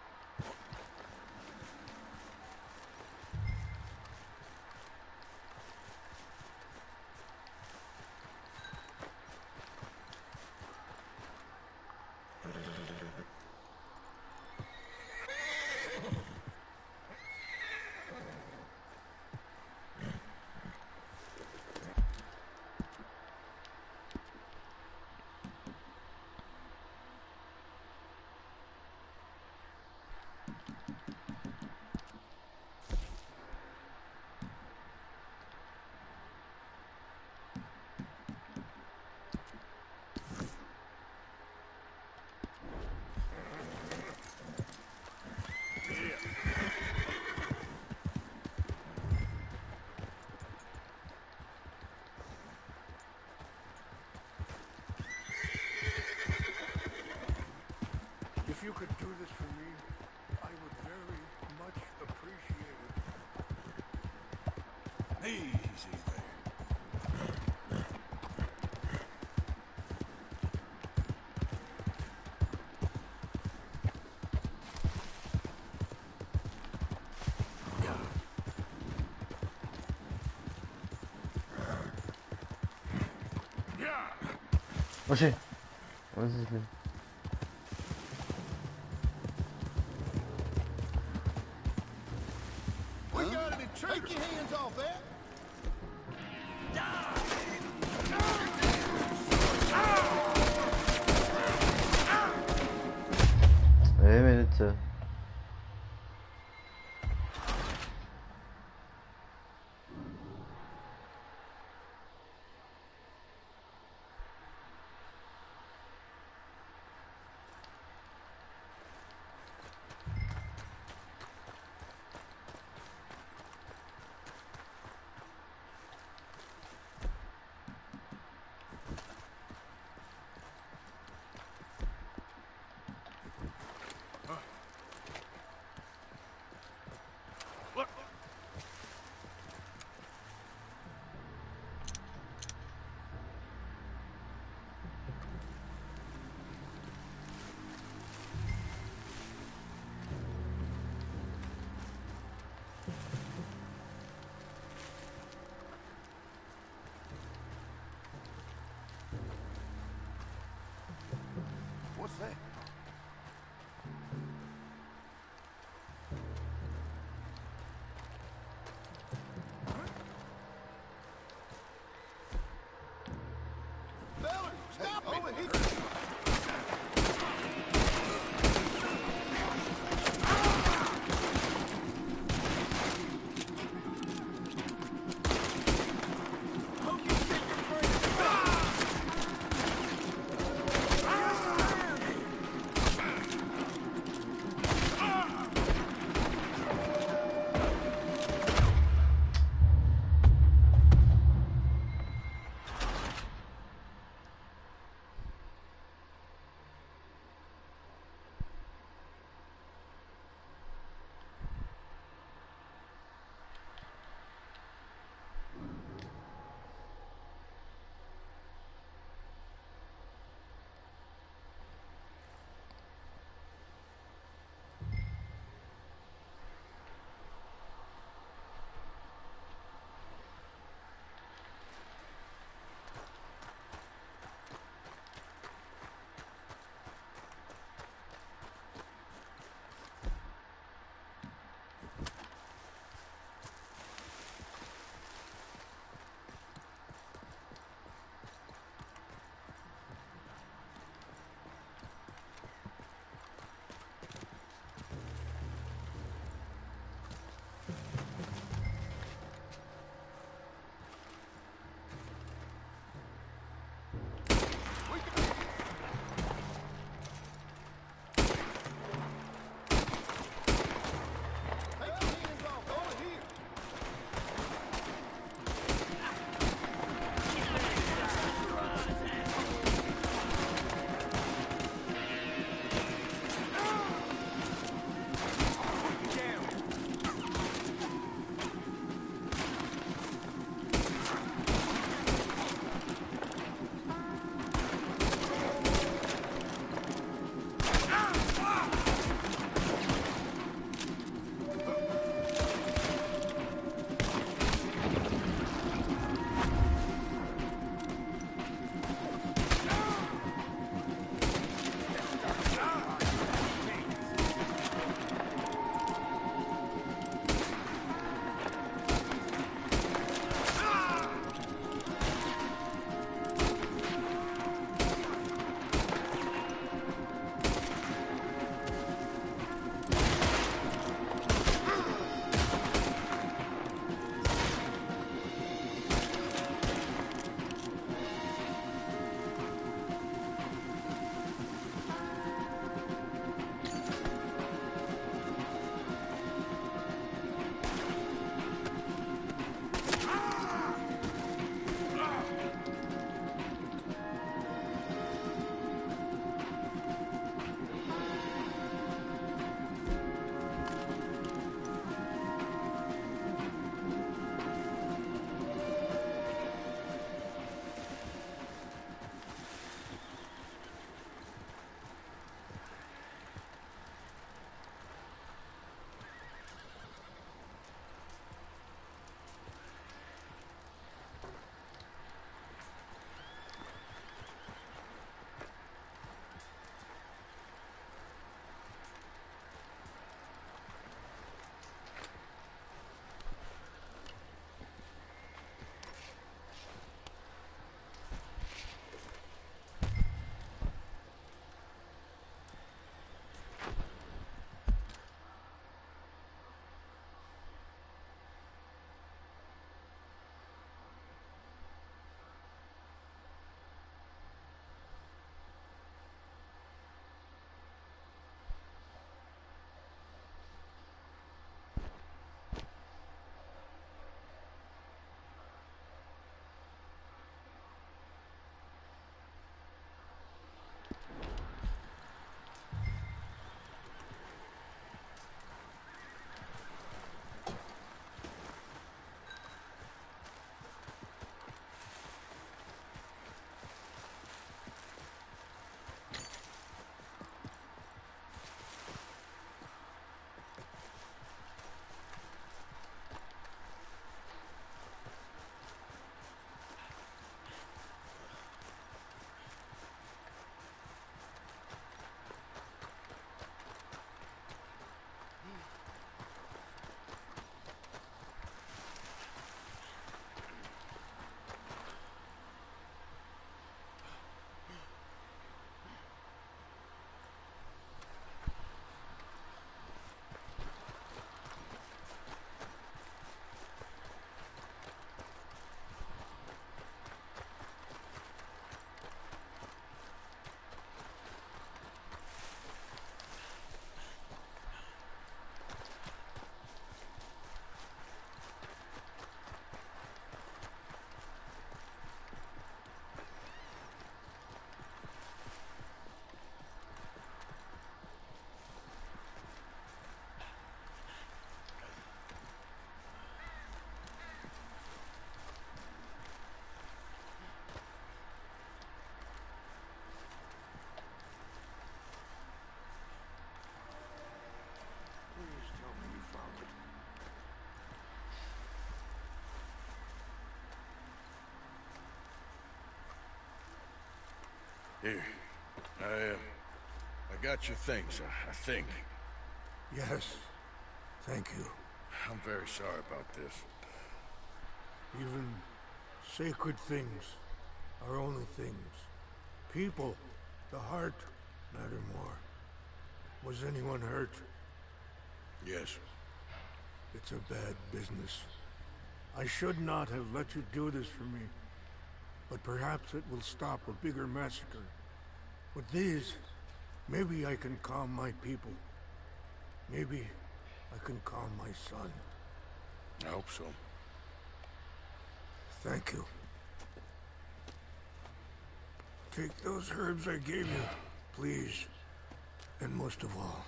If you could do this for me, I would very much appreciate it. Easy there. Oh shit! What is this thing? We got an intruder! Take your hands off that! Veremedim. What's that? Fellas, stop it! Over here! Here. I got your things, I think. Yes. Thank you. I'm very sorry about this. Even sacred things are only things. People, the heart, matter more. Was anyone hurt? Yes. It's a bad business. I should not have let you do this for me. But perhaps it will stop a bigger massacre. With these, maybe I can calm my people. Maybe I can calm my son. I hope so. Thank you. Take those herbs I gave you, please. And most of all,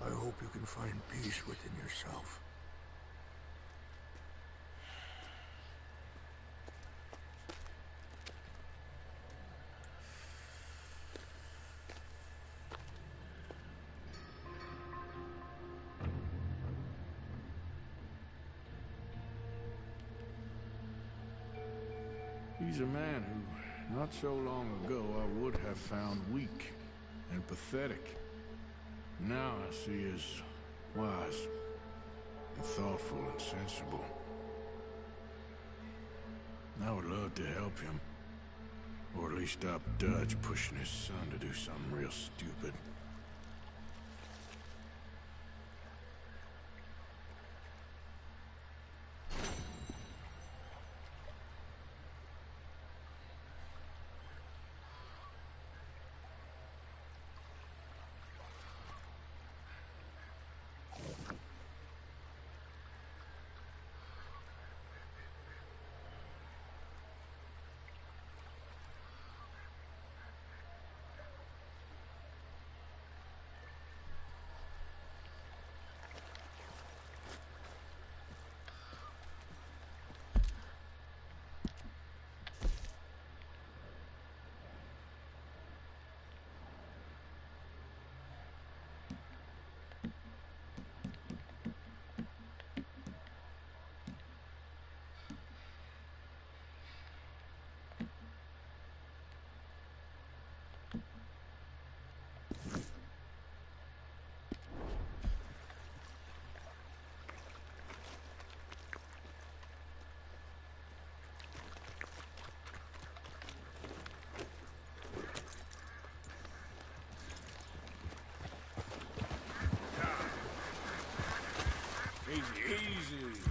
I hope you can find peace within yourself. He's a man who, not so long ago, I would have found weak and pathetic. Now I see as wise and thoughtful and sensible. I would love to help him, or at least stop Dutch pushing his son to do something real stupid. Easy, easy.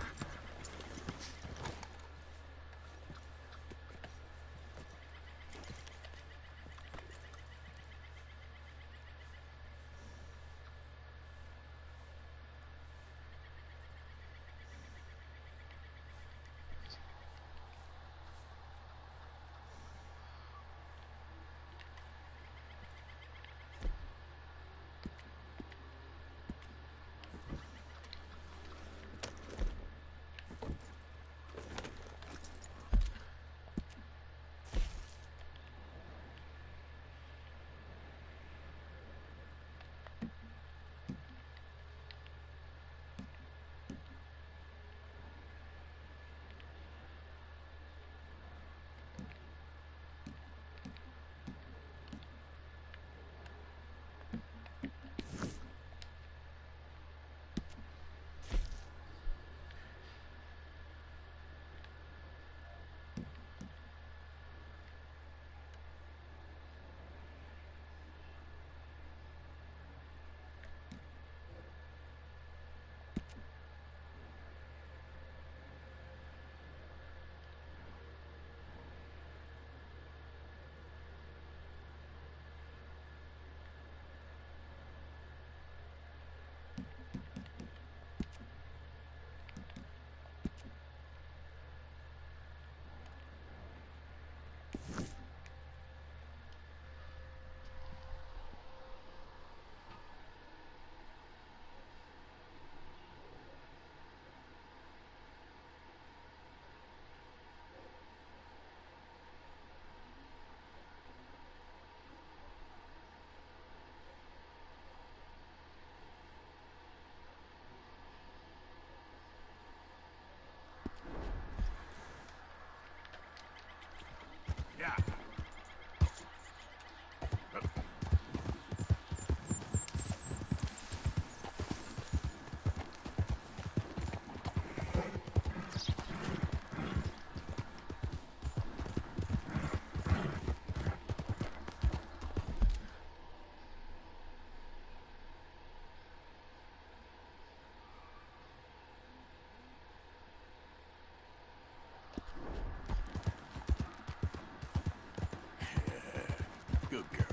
Good girl.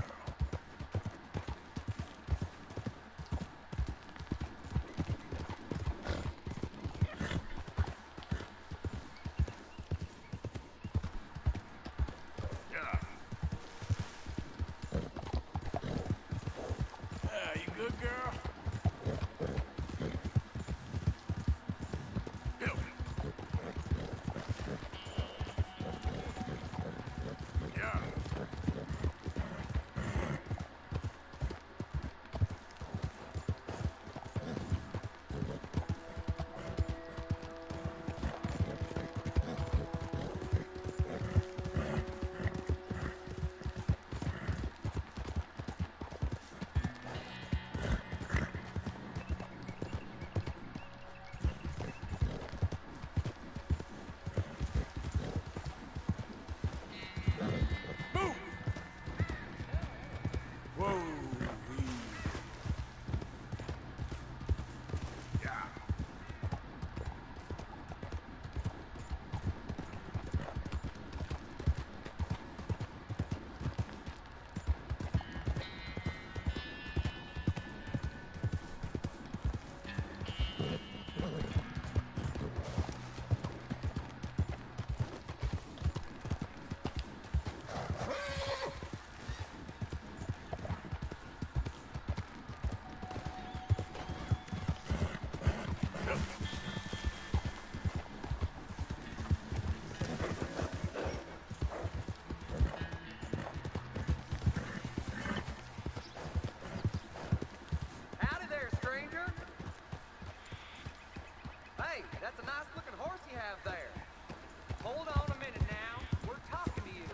You good, girl? Help. Yeah. Whoa. Yeah. Howdy there, stranger. Hey, that's a nice looking horse you have there. Hold on a minute now. We're talking to you.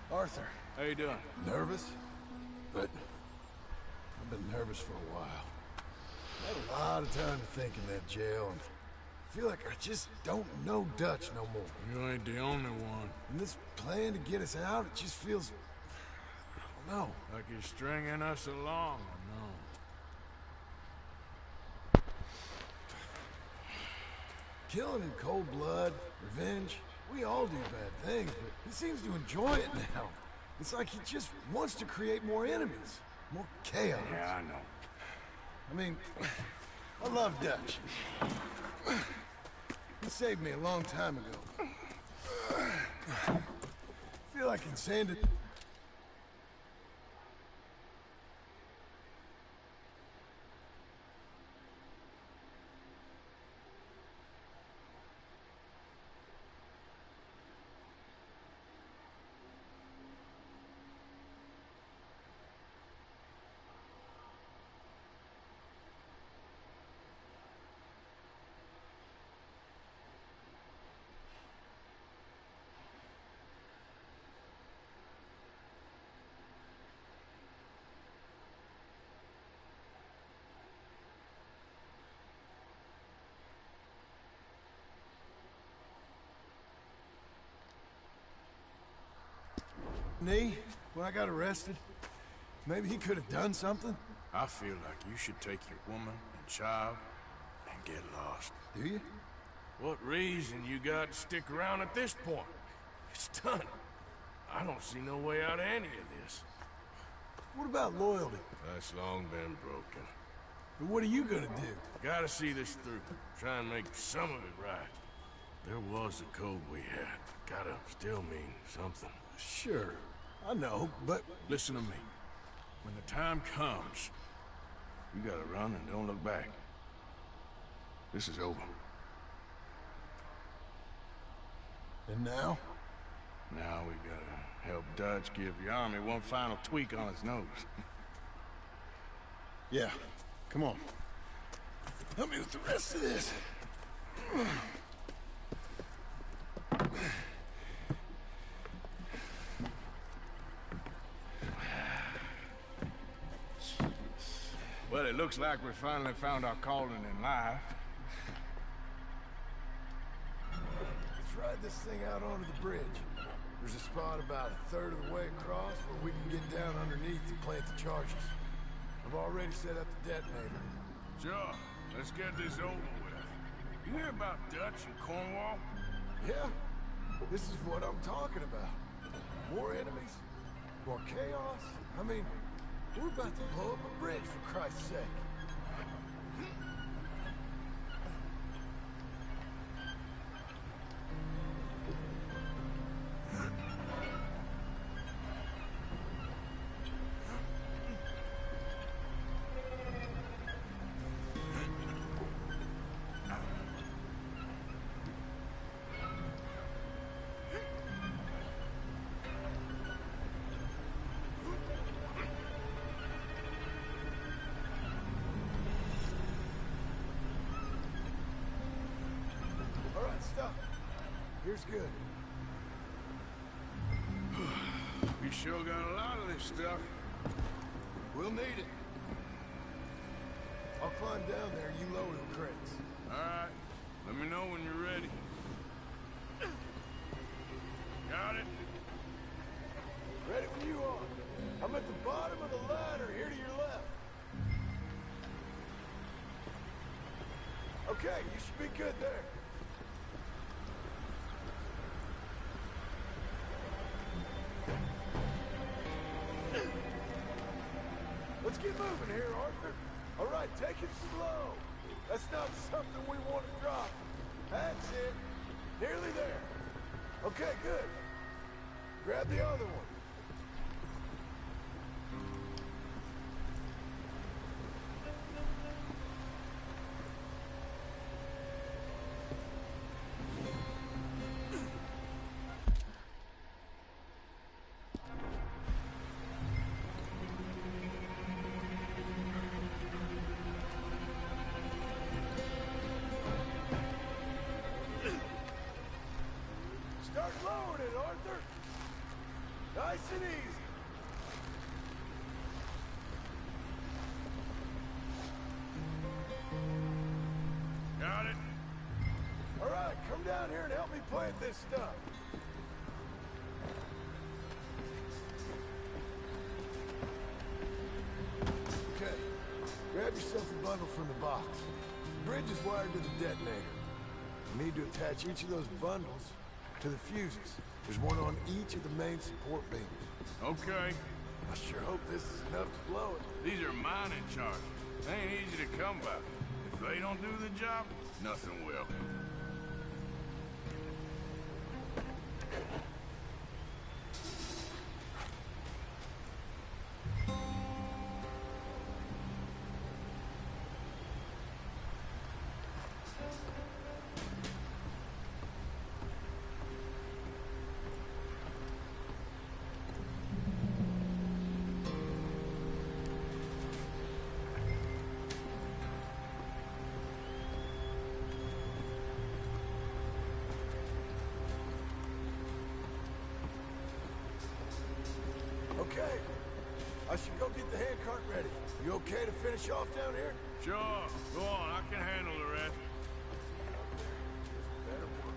Arthur. How you doing? Nervous? But I've been nervous for a while. I had a lot of time to think in that jail, and I feel like I just don't know Dutch no more. You ain't the only one. And this plan to get us out, it just feels... I don't know. Like you're stringing us along. Killing in cold blood, revenge, we all do bad things, but he seems to enjoy it now. It's like he just wants to create more enemies, more chaos. Yeah, I know. I mean, I love Dutch. He saved me a long time ago. I feel like in Sand... Me, when I got arrested, maybe he could have done something. I feel like you should take your woman and child and get lost. Do you? What reason you got to stick around at this point? It's done. I don't see no way out of any of this. What about loyalty? That's long been broken. But what are you gonna do? Gotta see this through. Try and make some of it right. There was a code we had. Gotta still mean something. Sure, I know, but listen to me. When the time comes, you gotta run and don't look back. This is over. And now? Now we gotta help Dutch give the army one final tweak on its nose. Yeah, come on. Help me with the rest of this. Well, it looks like we finally found our calling in life. Let's ride this thing out onto the bridge. There's a spot about a third of the way across where we can get down underneath to plant the charges. I've already set up the detonator. Sure, let's get this over with. You hear about Dutch and Cornwall? Yeah, this is what I'm talking about. More enemies, more chaos. I mean, we're about to blow up a bridge, for Christ's sake. Here's good. We sure got a lot of this stuff. We'll need it. I'll climb down there, you lower the crates. All right. Let me know when you're ready. Got it? Ready when you are. I'm at the bottom of the ladder, here to your left. Okay, you should be good there. Let's get moving here, Arthur. All right, take it slow. That's not something we want to drop. That's it. Nearly there. Okay, good. Grab the other one. Start lowering it, Arthur. Nice and easy. Got it? All right, come down here and help me plant this stuff. Okay, grab yourself a bundle from the box. The bridge is wired to the detonator. You need to attach each of those bundles to the fuses. There's one on each of the main support beams. Okay. I sure hope this is enough to blow it. These are mining charges. They ain't easy to come by. If they don't do the job, nothing will. Okay. I should go get the handcart ready. You okay to finish off down here? Sure. Go on. I can handle the rest. Better work.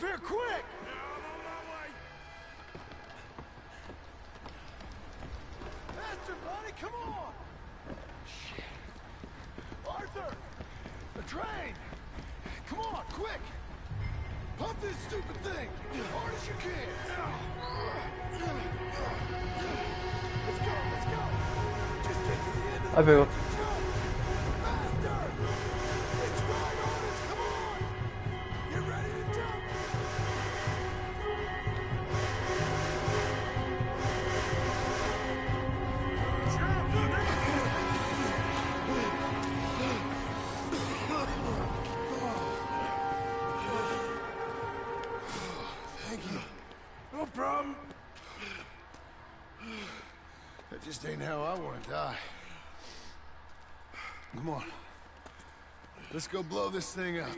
up here quick! I'm on my way. Faster, buddy, come on! Shit. Arthur! The train! Come on, quick! Pump this stupid thing! As hard as you can! Let's go, let's go! Just get to the end of the Abriu. jump! Faster! It's right on us, come on! Get ready to jump! Thank you. No problem. That just ain't how I want to die. Come on. Let's go blow this thing up.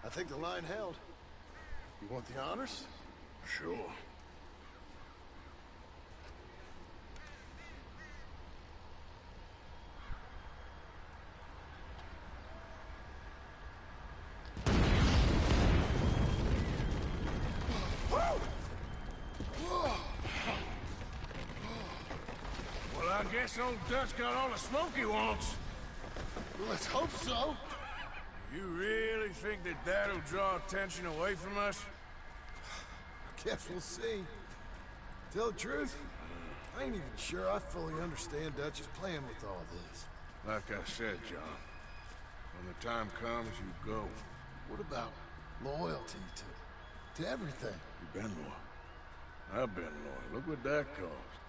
I think the line held. You want the honors? Sure. Well, I guess old Dutch got all the smoke he wants. Well, let's hope so. You really think that that'll draw attention away from us? Guess we'll see. Tell the truth, I ain't even sure I fully understand Dutch's plan with all this. Like I said, John, when the time comes, you go. What about loyalty to everything? You've been loyal. I've been loyal. Look what that cost.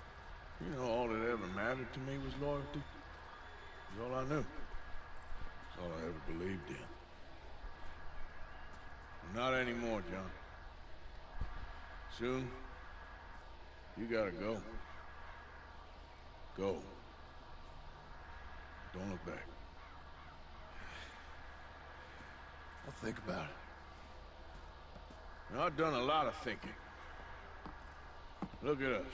You know, all that ever mattered to me was loyalty. It's all I knew. It's all I ever believed in. Not anymore, John. Soon, you gotta go. Go. Don't look back. I'll think about it. Now, I've done a lot of thinking. Look at us.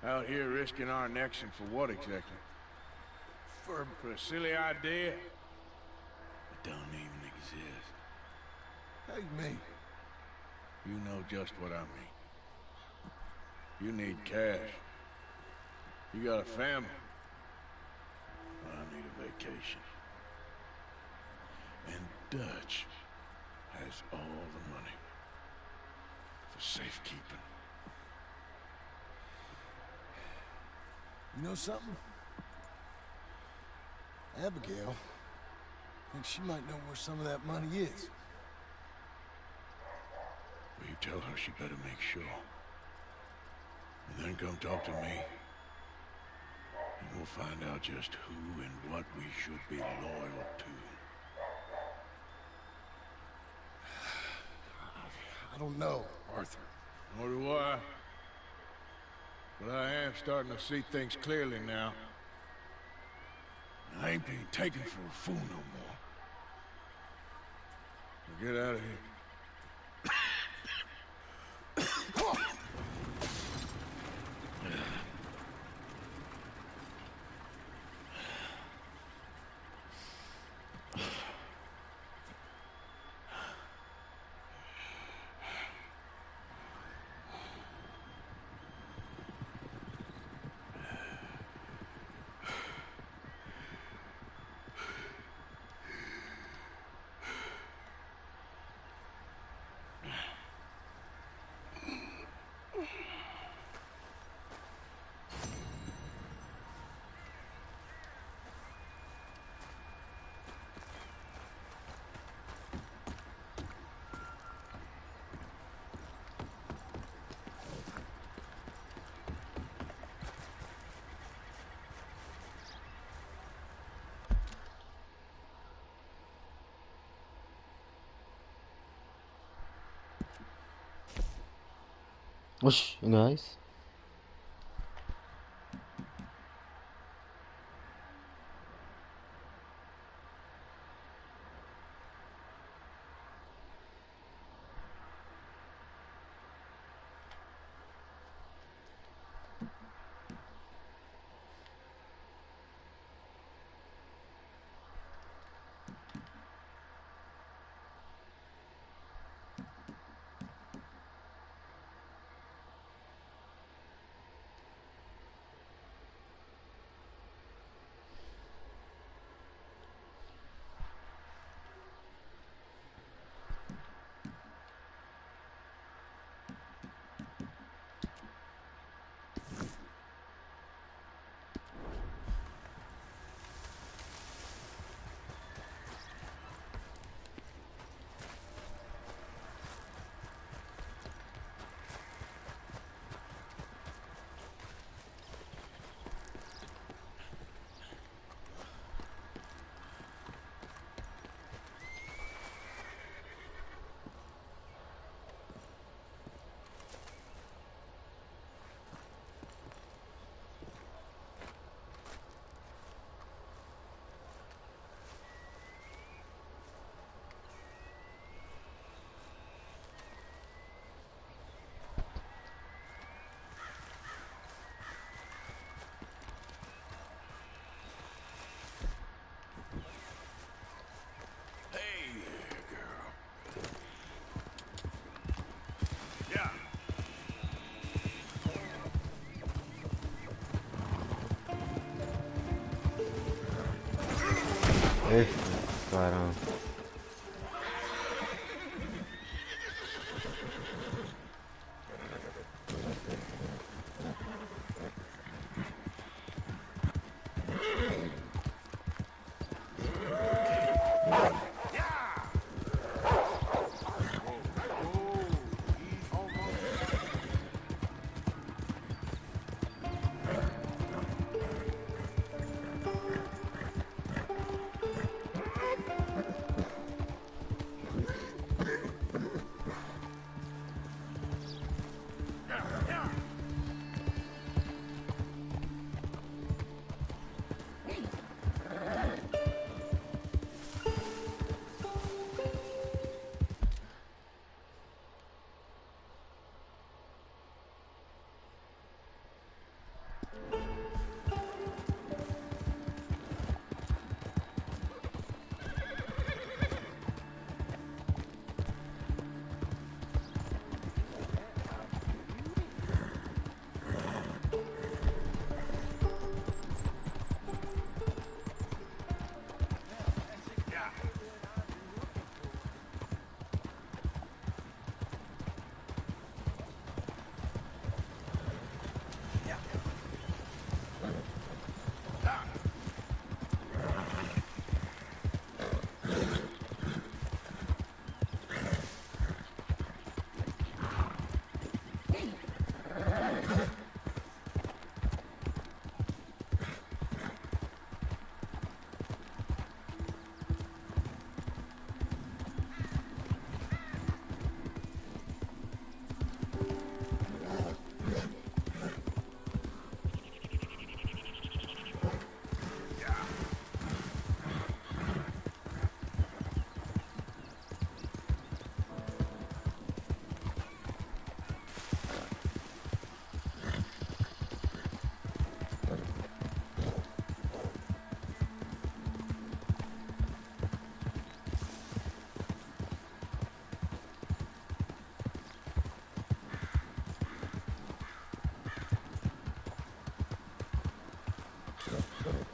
Out here risking our necks, and for what exactly? For a silly idea that don't even exist. How you mean? You know just what I mean. You need cash. You got a family. I need a vacation. And Dutch has all the money for safekeeping. You know something? Abigail thinks she might know where some of that money is. Well, you tell her she better make sure. And then come talk to me. And we'll find out just who and what we should be loyal to. I don't know, Arthur. Nor do I. But I am starting to see things clearly now. I ain't being taken for a fool no more. Now get out of here. Oxe, nice. Esse caramba.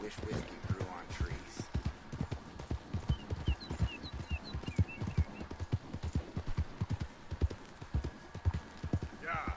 Wish whiskey grew on trees. Yeah.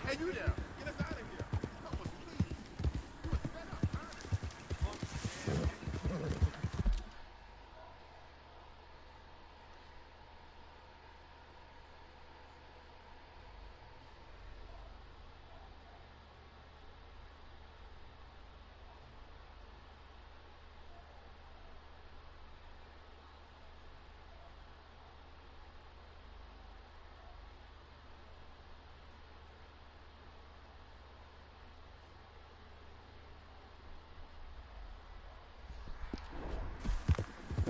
Hey, you there! Get us out of here! Help us, please! You are set up,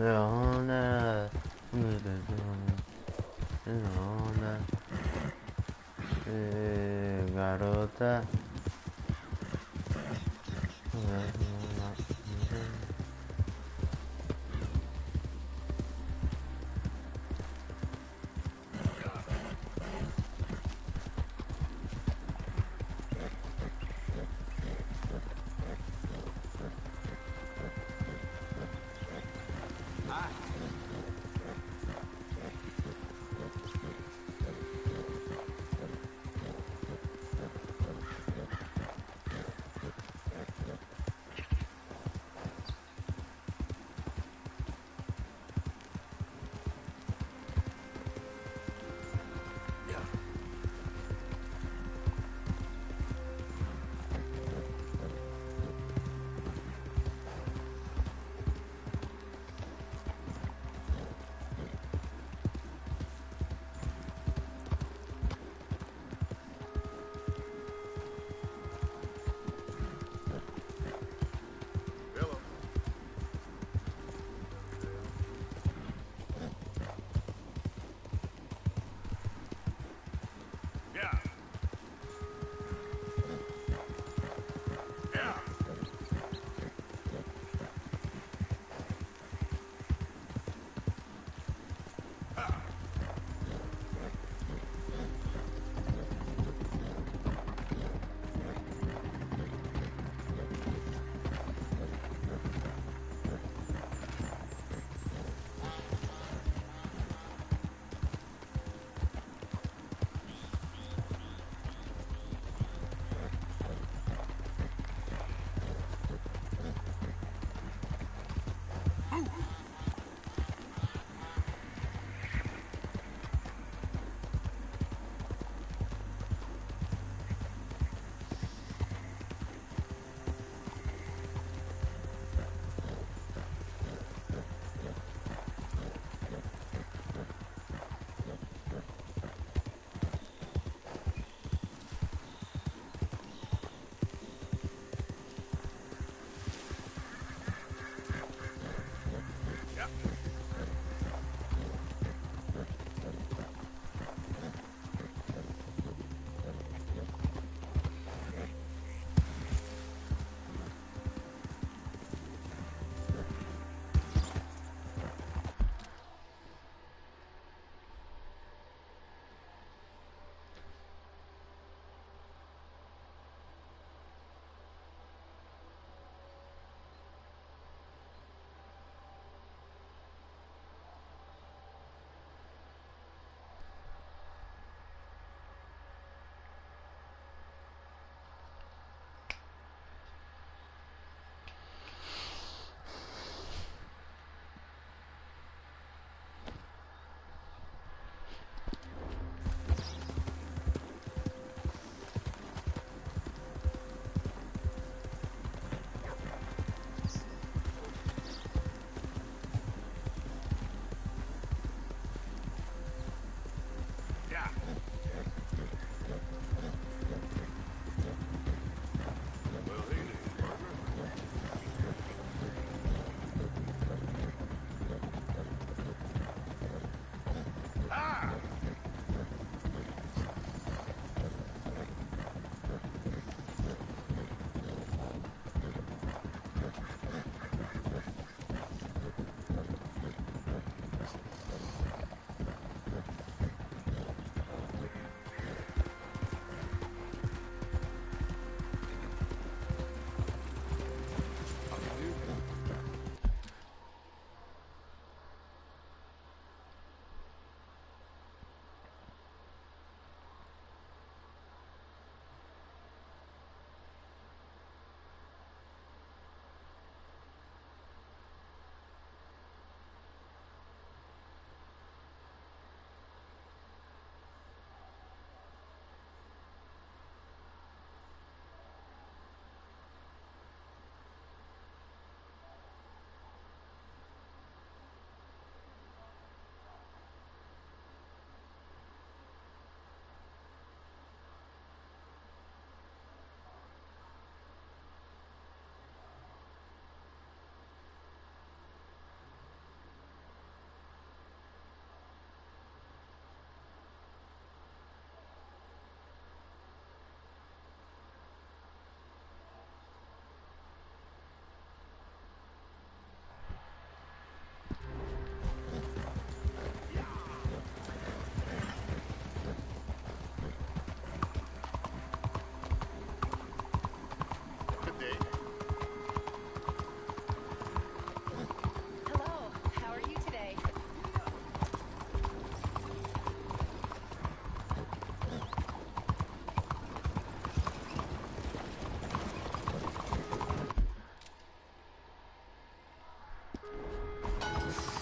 onda, garota.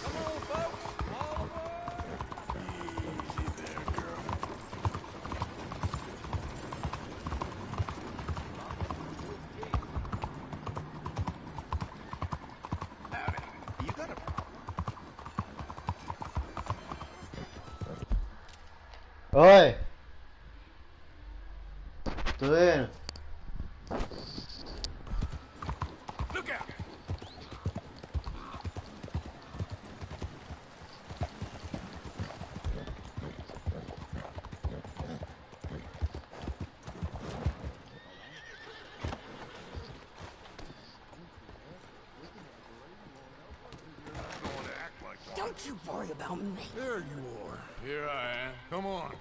Come on, folks! All aboard! Easy there, girl. Howdy. You got a problem? Oi! Tô vendo. Look out! Don't you worry about me. There you are. Here I am. Come on.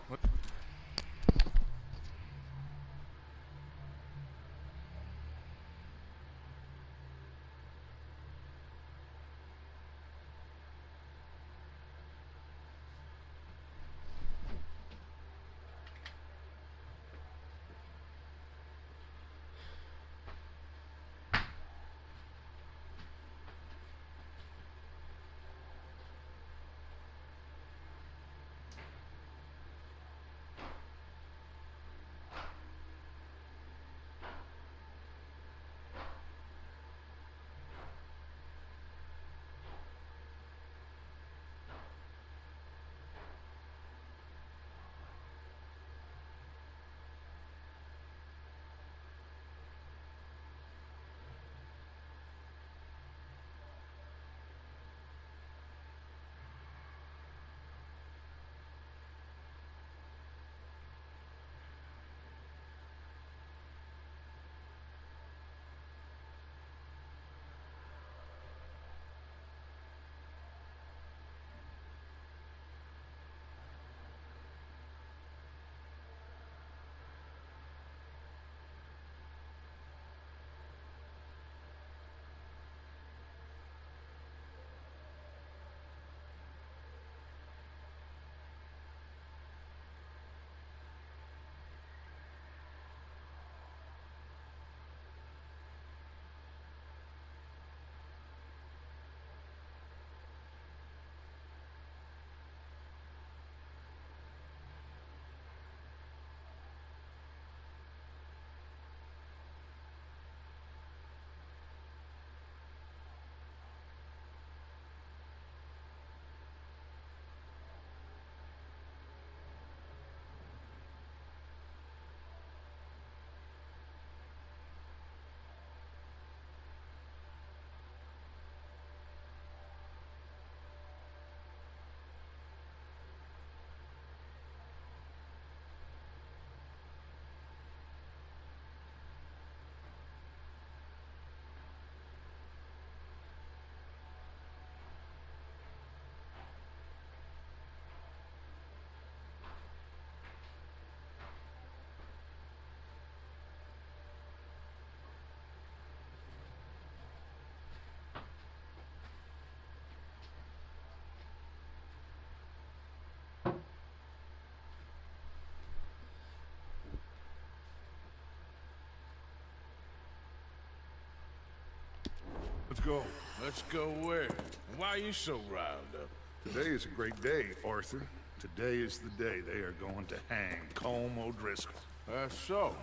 Let's go. Let's go where? Why are you so riled up? Today is a great day, Arthur. Today is the day they are going to hang Colm O'Driscoll. That's so.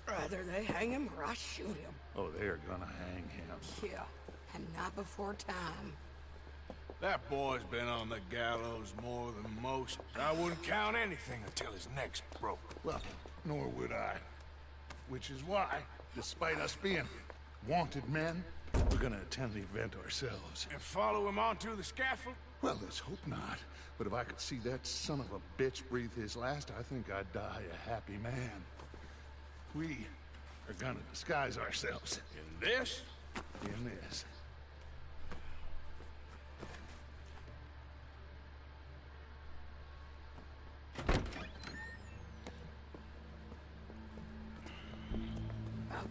Either they hang him or I shoot him. Oh, they are gonna hang him. Yeah, and not before time. That boy's been on the gallows more than most. I wouldn't count anything until his neck's broke. Well, nor would I. Which is why, despite us being wanted men, we're gonna attend the event ourselves. And follow him onto the scaffold? Well, let's hope not. But if I could see that son of a bitch breathe his last, I think I'd die a happy man. We are gonna disguise ourselves. In this? In this.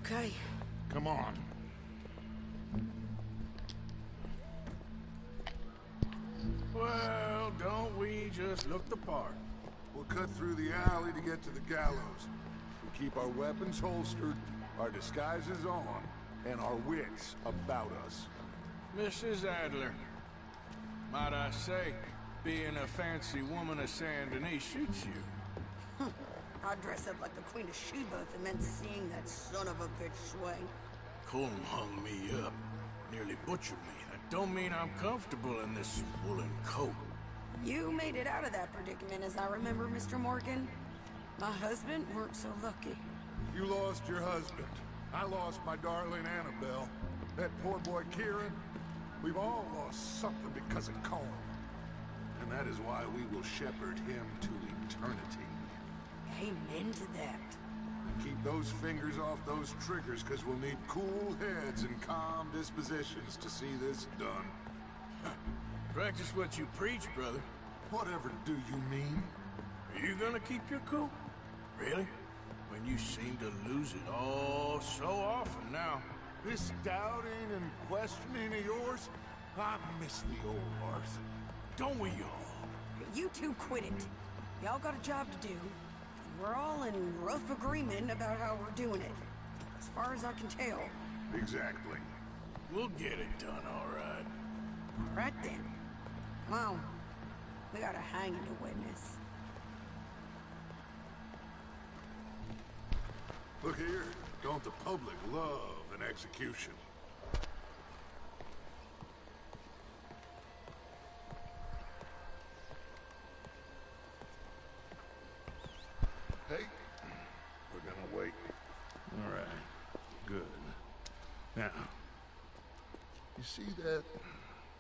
Okay. Come on. Well, don't we just look the part? We'll cut through the alley to get to the gallows. We'll keep our weapons holstered, our disguises on, and our wits about us. Mrs. Adler. Might I say, being a fancy woman of Saint Denis suits you. I'd dress up like the Queen of Sheba if it meant seeing that son of a bitch swing. Colm hung me up, nearly butchered me. That don't mean I'm comfortable in this woolen coat. You made it out of that predicament, as I remember, Mr. Morgan. My husband weren't so lucky. You lost your husband. I lost my darling Annabelle. That poor boy Kieran. We've all lost something because of Colm. And that is why we will shepherd him to eternity. Amen to that. Keep those fingers off those triggers, because we'll need cool heads and calm dispositions to see this done. Practice what you preach, brother. Whatever do you mean? Are you gonna keep your cool? Really? When you seem to lose it all so often now. This doubting and questioning of yours, I miss the old Arthur. Don't we all? You two quit it. Y'all got a job to do. We're all in rough agreement about how we're doing it. As far as I can tell. Exactly. We'll get it done, all right. All right, then. Come on. We got a hanging to witness. Look here. Don't the public love an execution? Hey, we're gonna wait. All right, good. Now, you see that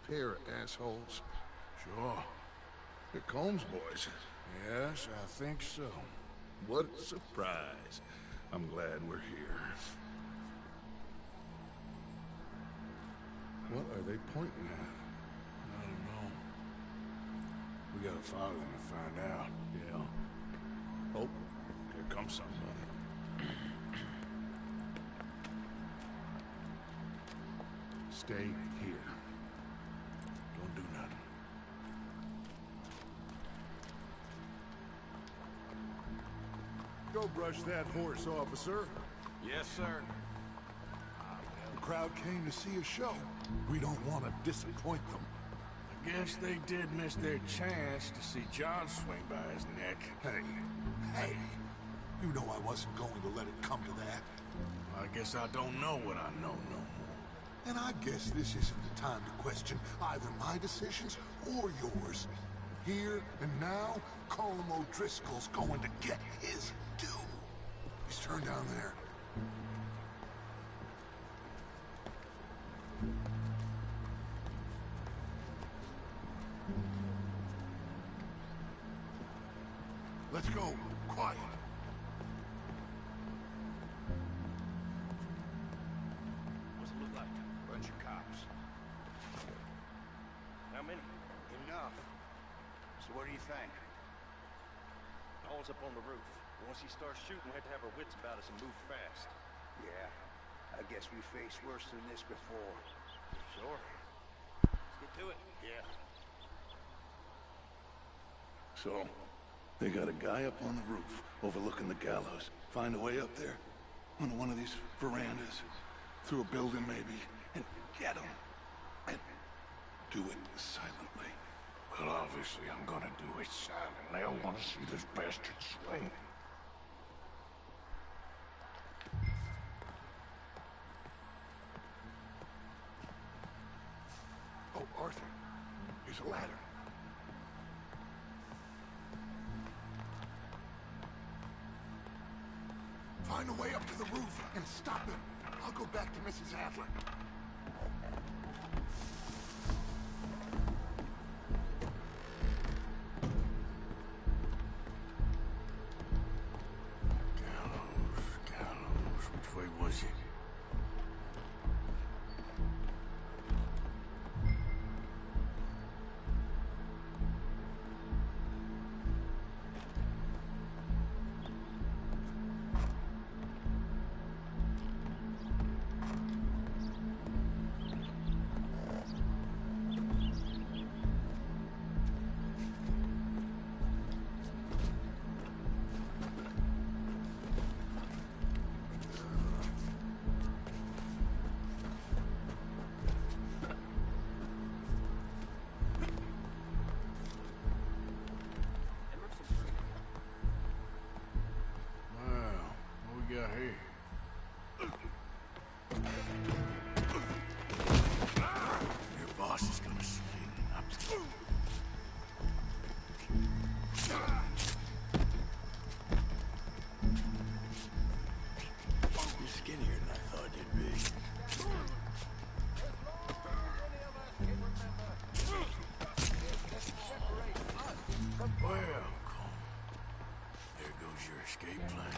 pair of assholes? Sure. They're Combs boys. Yes, I think so. What a surprise. I'm glad we're here. What are they pointing at? I don't know. We gotta follow them and find out. Yeah. Oh, here comes somebody. Stay here. Don't do nothing. Go brush that horse, officer. Yes, sir. The crowd came to see a show. We don't want to disappoint them. I guess they did miss their chance to see John swing by his neck. Hey, you know I wasn't going to let it come to that. I guess I don't know what I know no more. And I guess this isn't the time to question either my decisions or yours. Here and now, Colm O'Driscoll's going to get his due. He's turned down there. Let's go. Quiet. What's it look like? Bunch of cops. How many? Enough. So what do you think? All's up on the roof. Once he starts shooting, we have to have our wits about us and move fast. Yeah. I guess we faced worse than this before. Sure. Let's get to it. Yeah. So, they got a guy up on the roof, overlooking the gallows. Find a way up there, on one of these verandas, through a building maybe, and get him. And do it silently. Well, obviously I'm gonna do it silently. I want to see this bastard swing. Oh, Arthur, here's a ladder. Find a way up to the roof and stop him. I'll go back to Mrs. Adler. Gallows, which way was it? hear. Your boss is gonna swing. You're skinnier than I thought you'd be. Well, there goes your escape plan.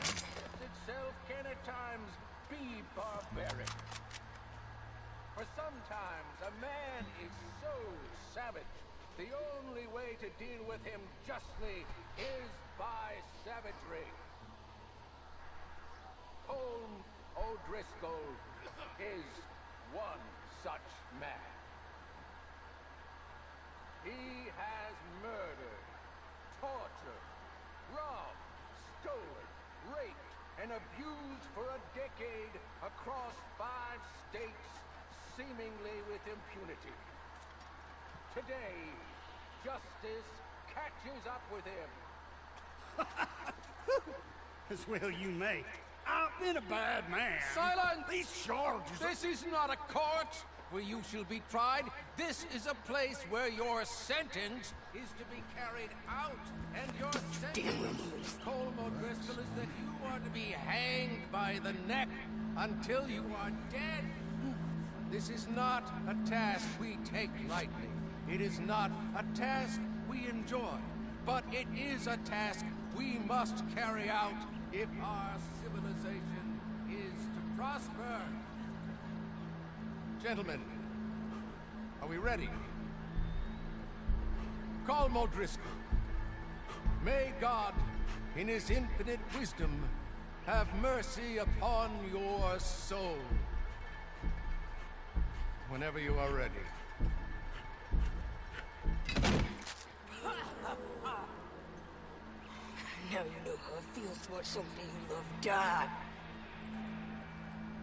Itself can at times be barbaric. For sometimes a man is so savage, the only way to deal with him justly is by savagery. Colm O'Driscoll is one such man. He has murdered, tortured, robbed, stolen, raped, and abused for a decade across 5 states, seemingly with impunity. Today, justice catches up with him. As well you may. I've been a bad man. Silence! These charges... This is not a court where you shall be tried. This is a place where your sentence is to be carried out. And your sentence, Colm O'Driscoll, is that you are to be hanged by the neck until you are dead. This is not a task we take lightly. It is not a task we enjoy. But it is a task we must carry out if our civilization is to prosper. Gentlemen, are we ready? Colm O'Driscoll, may God, in his infinite wisdom, have mercy upon your soul. Whenever you are ready. Now you know how it feels to watch somebody you love die.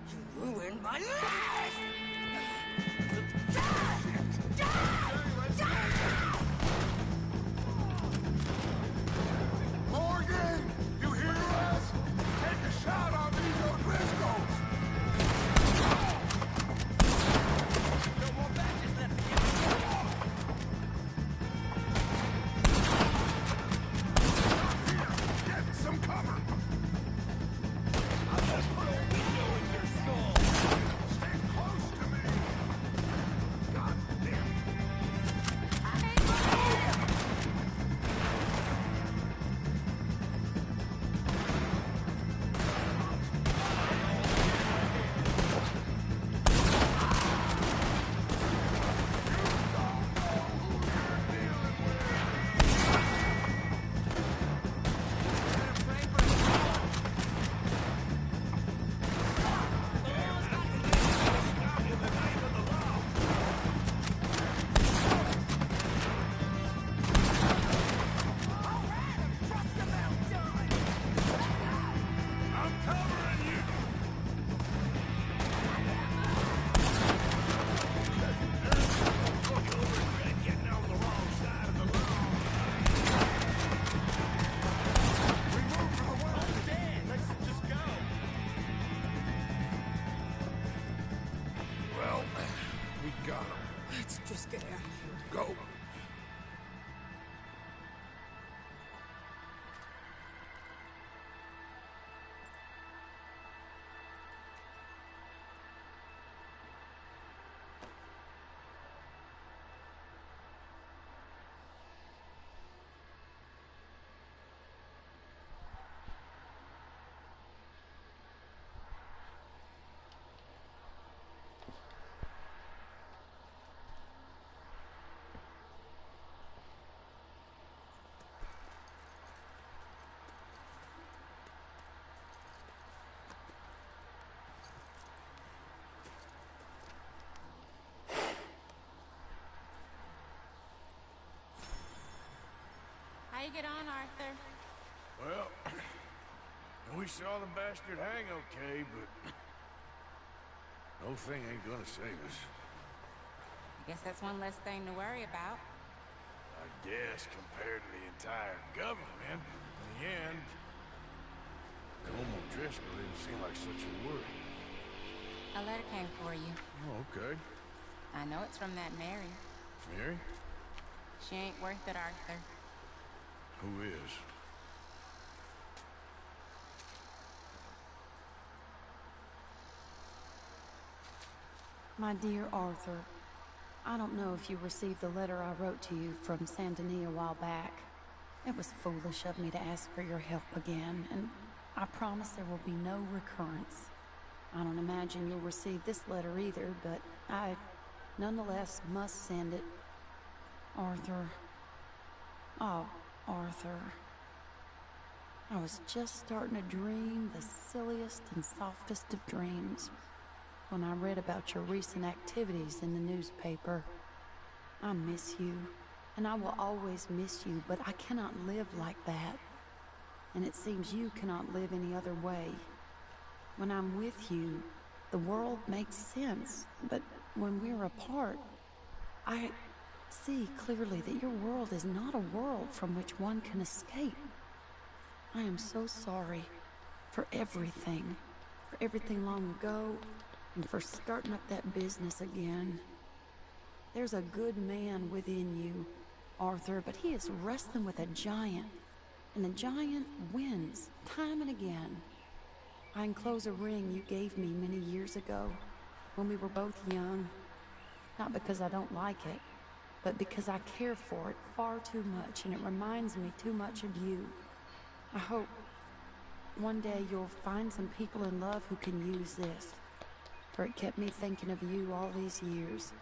You ruined my life! Morgan! You hear us? Take a shot on these O'Driscolls! No more badges left to get. Get some cover! I'll just put a window in your skull! Stay close to me! God damn! Let's just get out of here. Go! How you get on, Arthur? Well, we saw the bastard hang okay, but no thing ain't gonna save us. I guess that's one less thing to worry about. I guess compared to the entire government, in the end, Como Driscoll didn't seem like such a worry. A letter came for you. Oh, okay. I know it's from that Mary. Mary? She ain't worth it, Arthur. Who is? My dear Arthur, I don't know if you received the letter I wrote to you from Saint Denis a while back. It was foolish of me to ask for your help again, and I promise there will be no recurrence. I don't imagine you'll receive this letter either, but I, nonetheless, must send it. Arthur. Oh, Arthur. I was just starting to dream the silliest and softest of dreams when I read about your recent activities in the newspaper. I miss you, and I will always miss you, but I cannot live like that. And it seems you cannot live any other way. When I'm with you, the world makes sense, but when we're apart, I see clearly that your world is not a world from which one can escape. I am so sorry for everything long ago, and for starting up that business again. There's a good man within you, Arthur, but he is wrestling with a giant, and the giant wins time and again. I enclose a ring you gave me many years ago when we were both young, not because I don't like it, but because I care for it far too much, and it reminds me too much of you. I hope one day you'll find some people in love who can use this, for it kept me thinking of you all these years,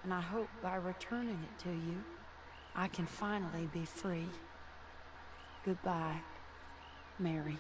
and I hope by returning it to you, I can finally be free. Goodbye, Mary.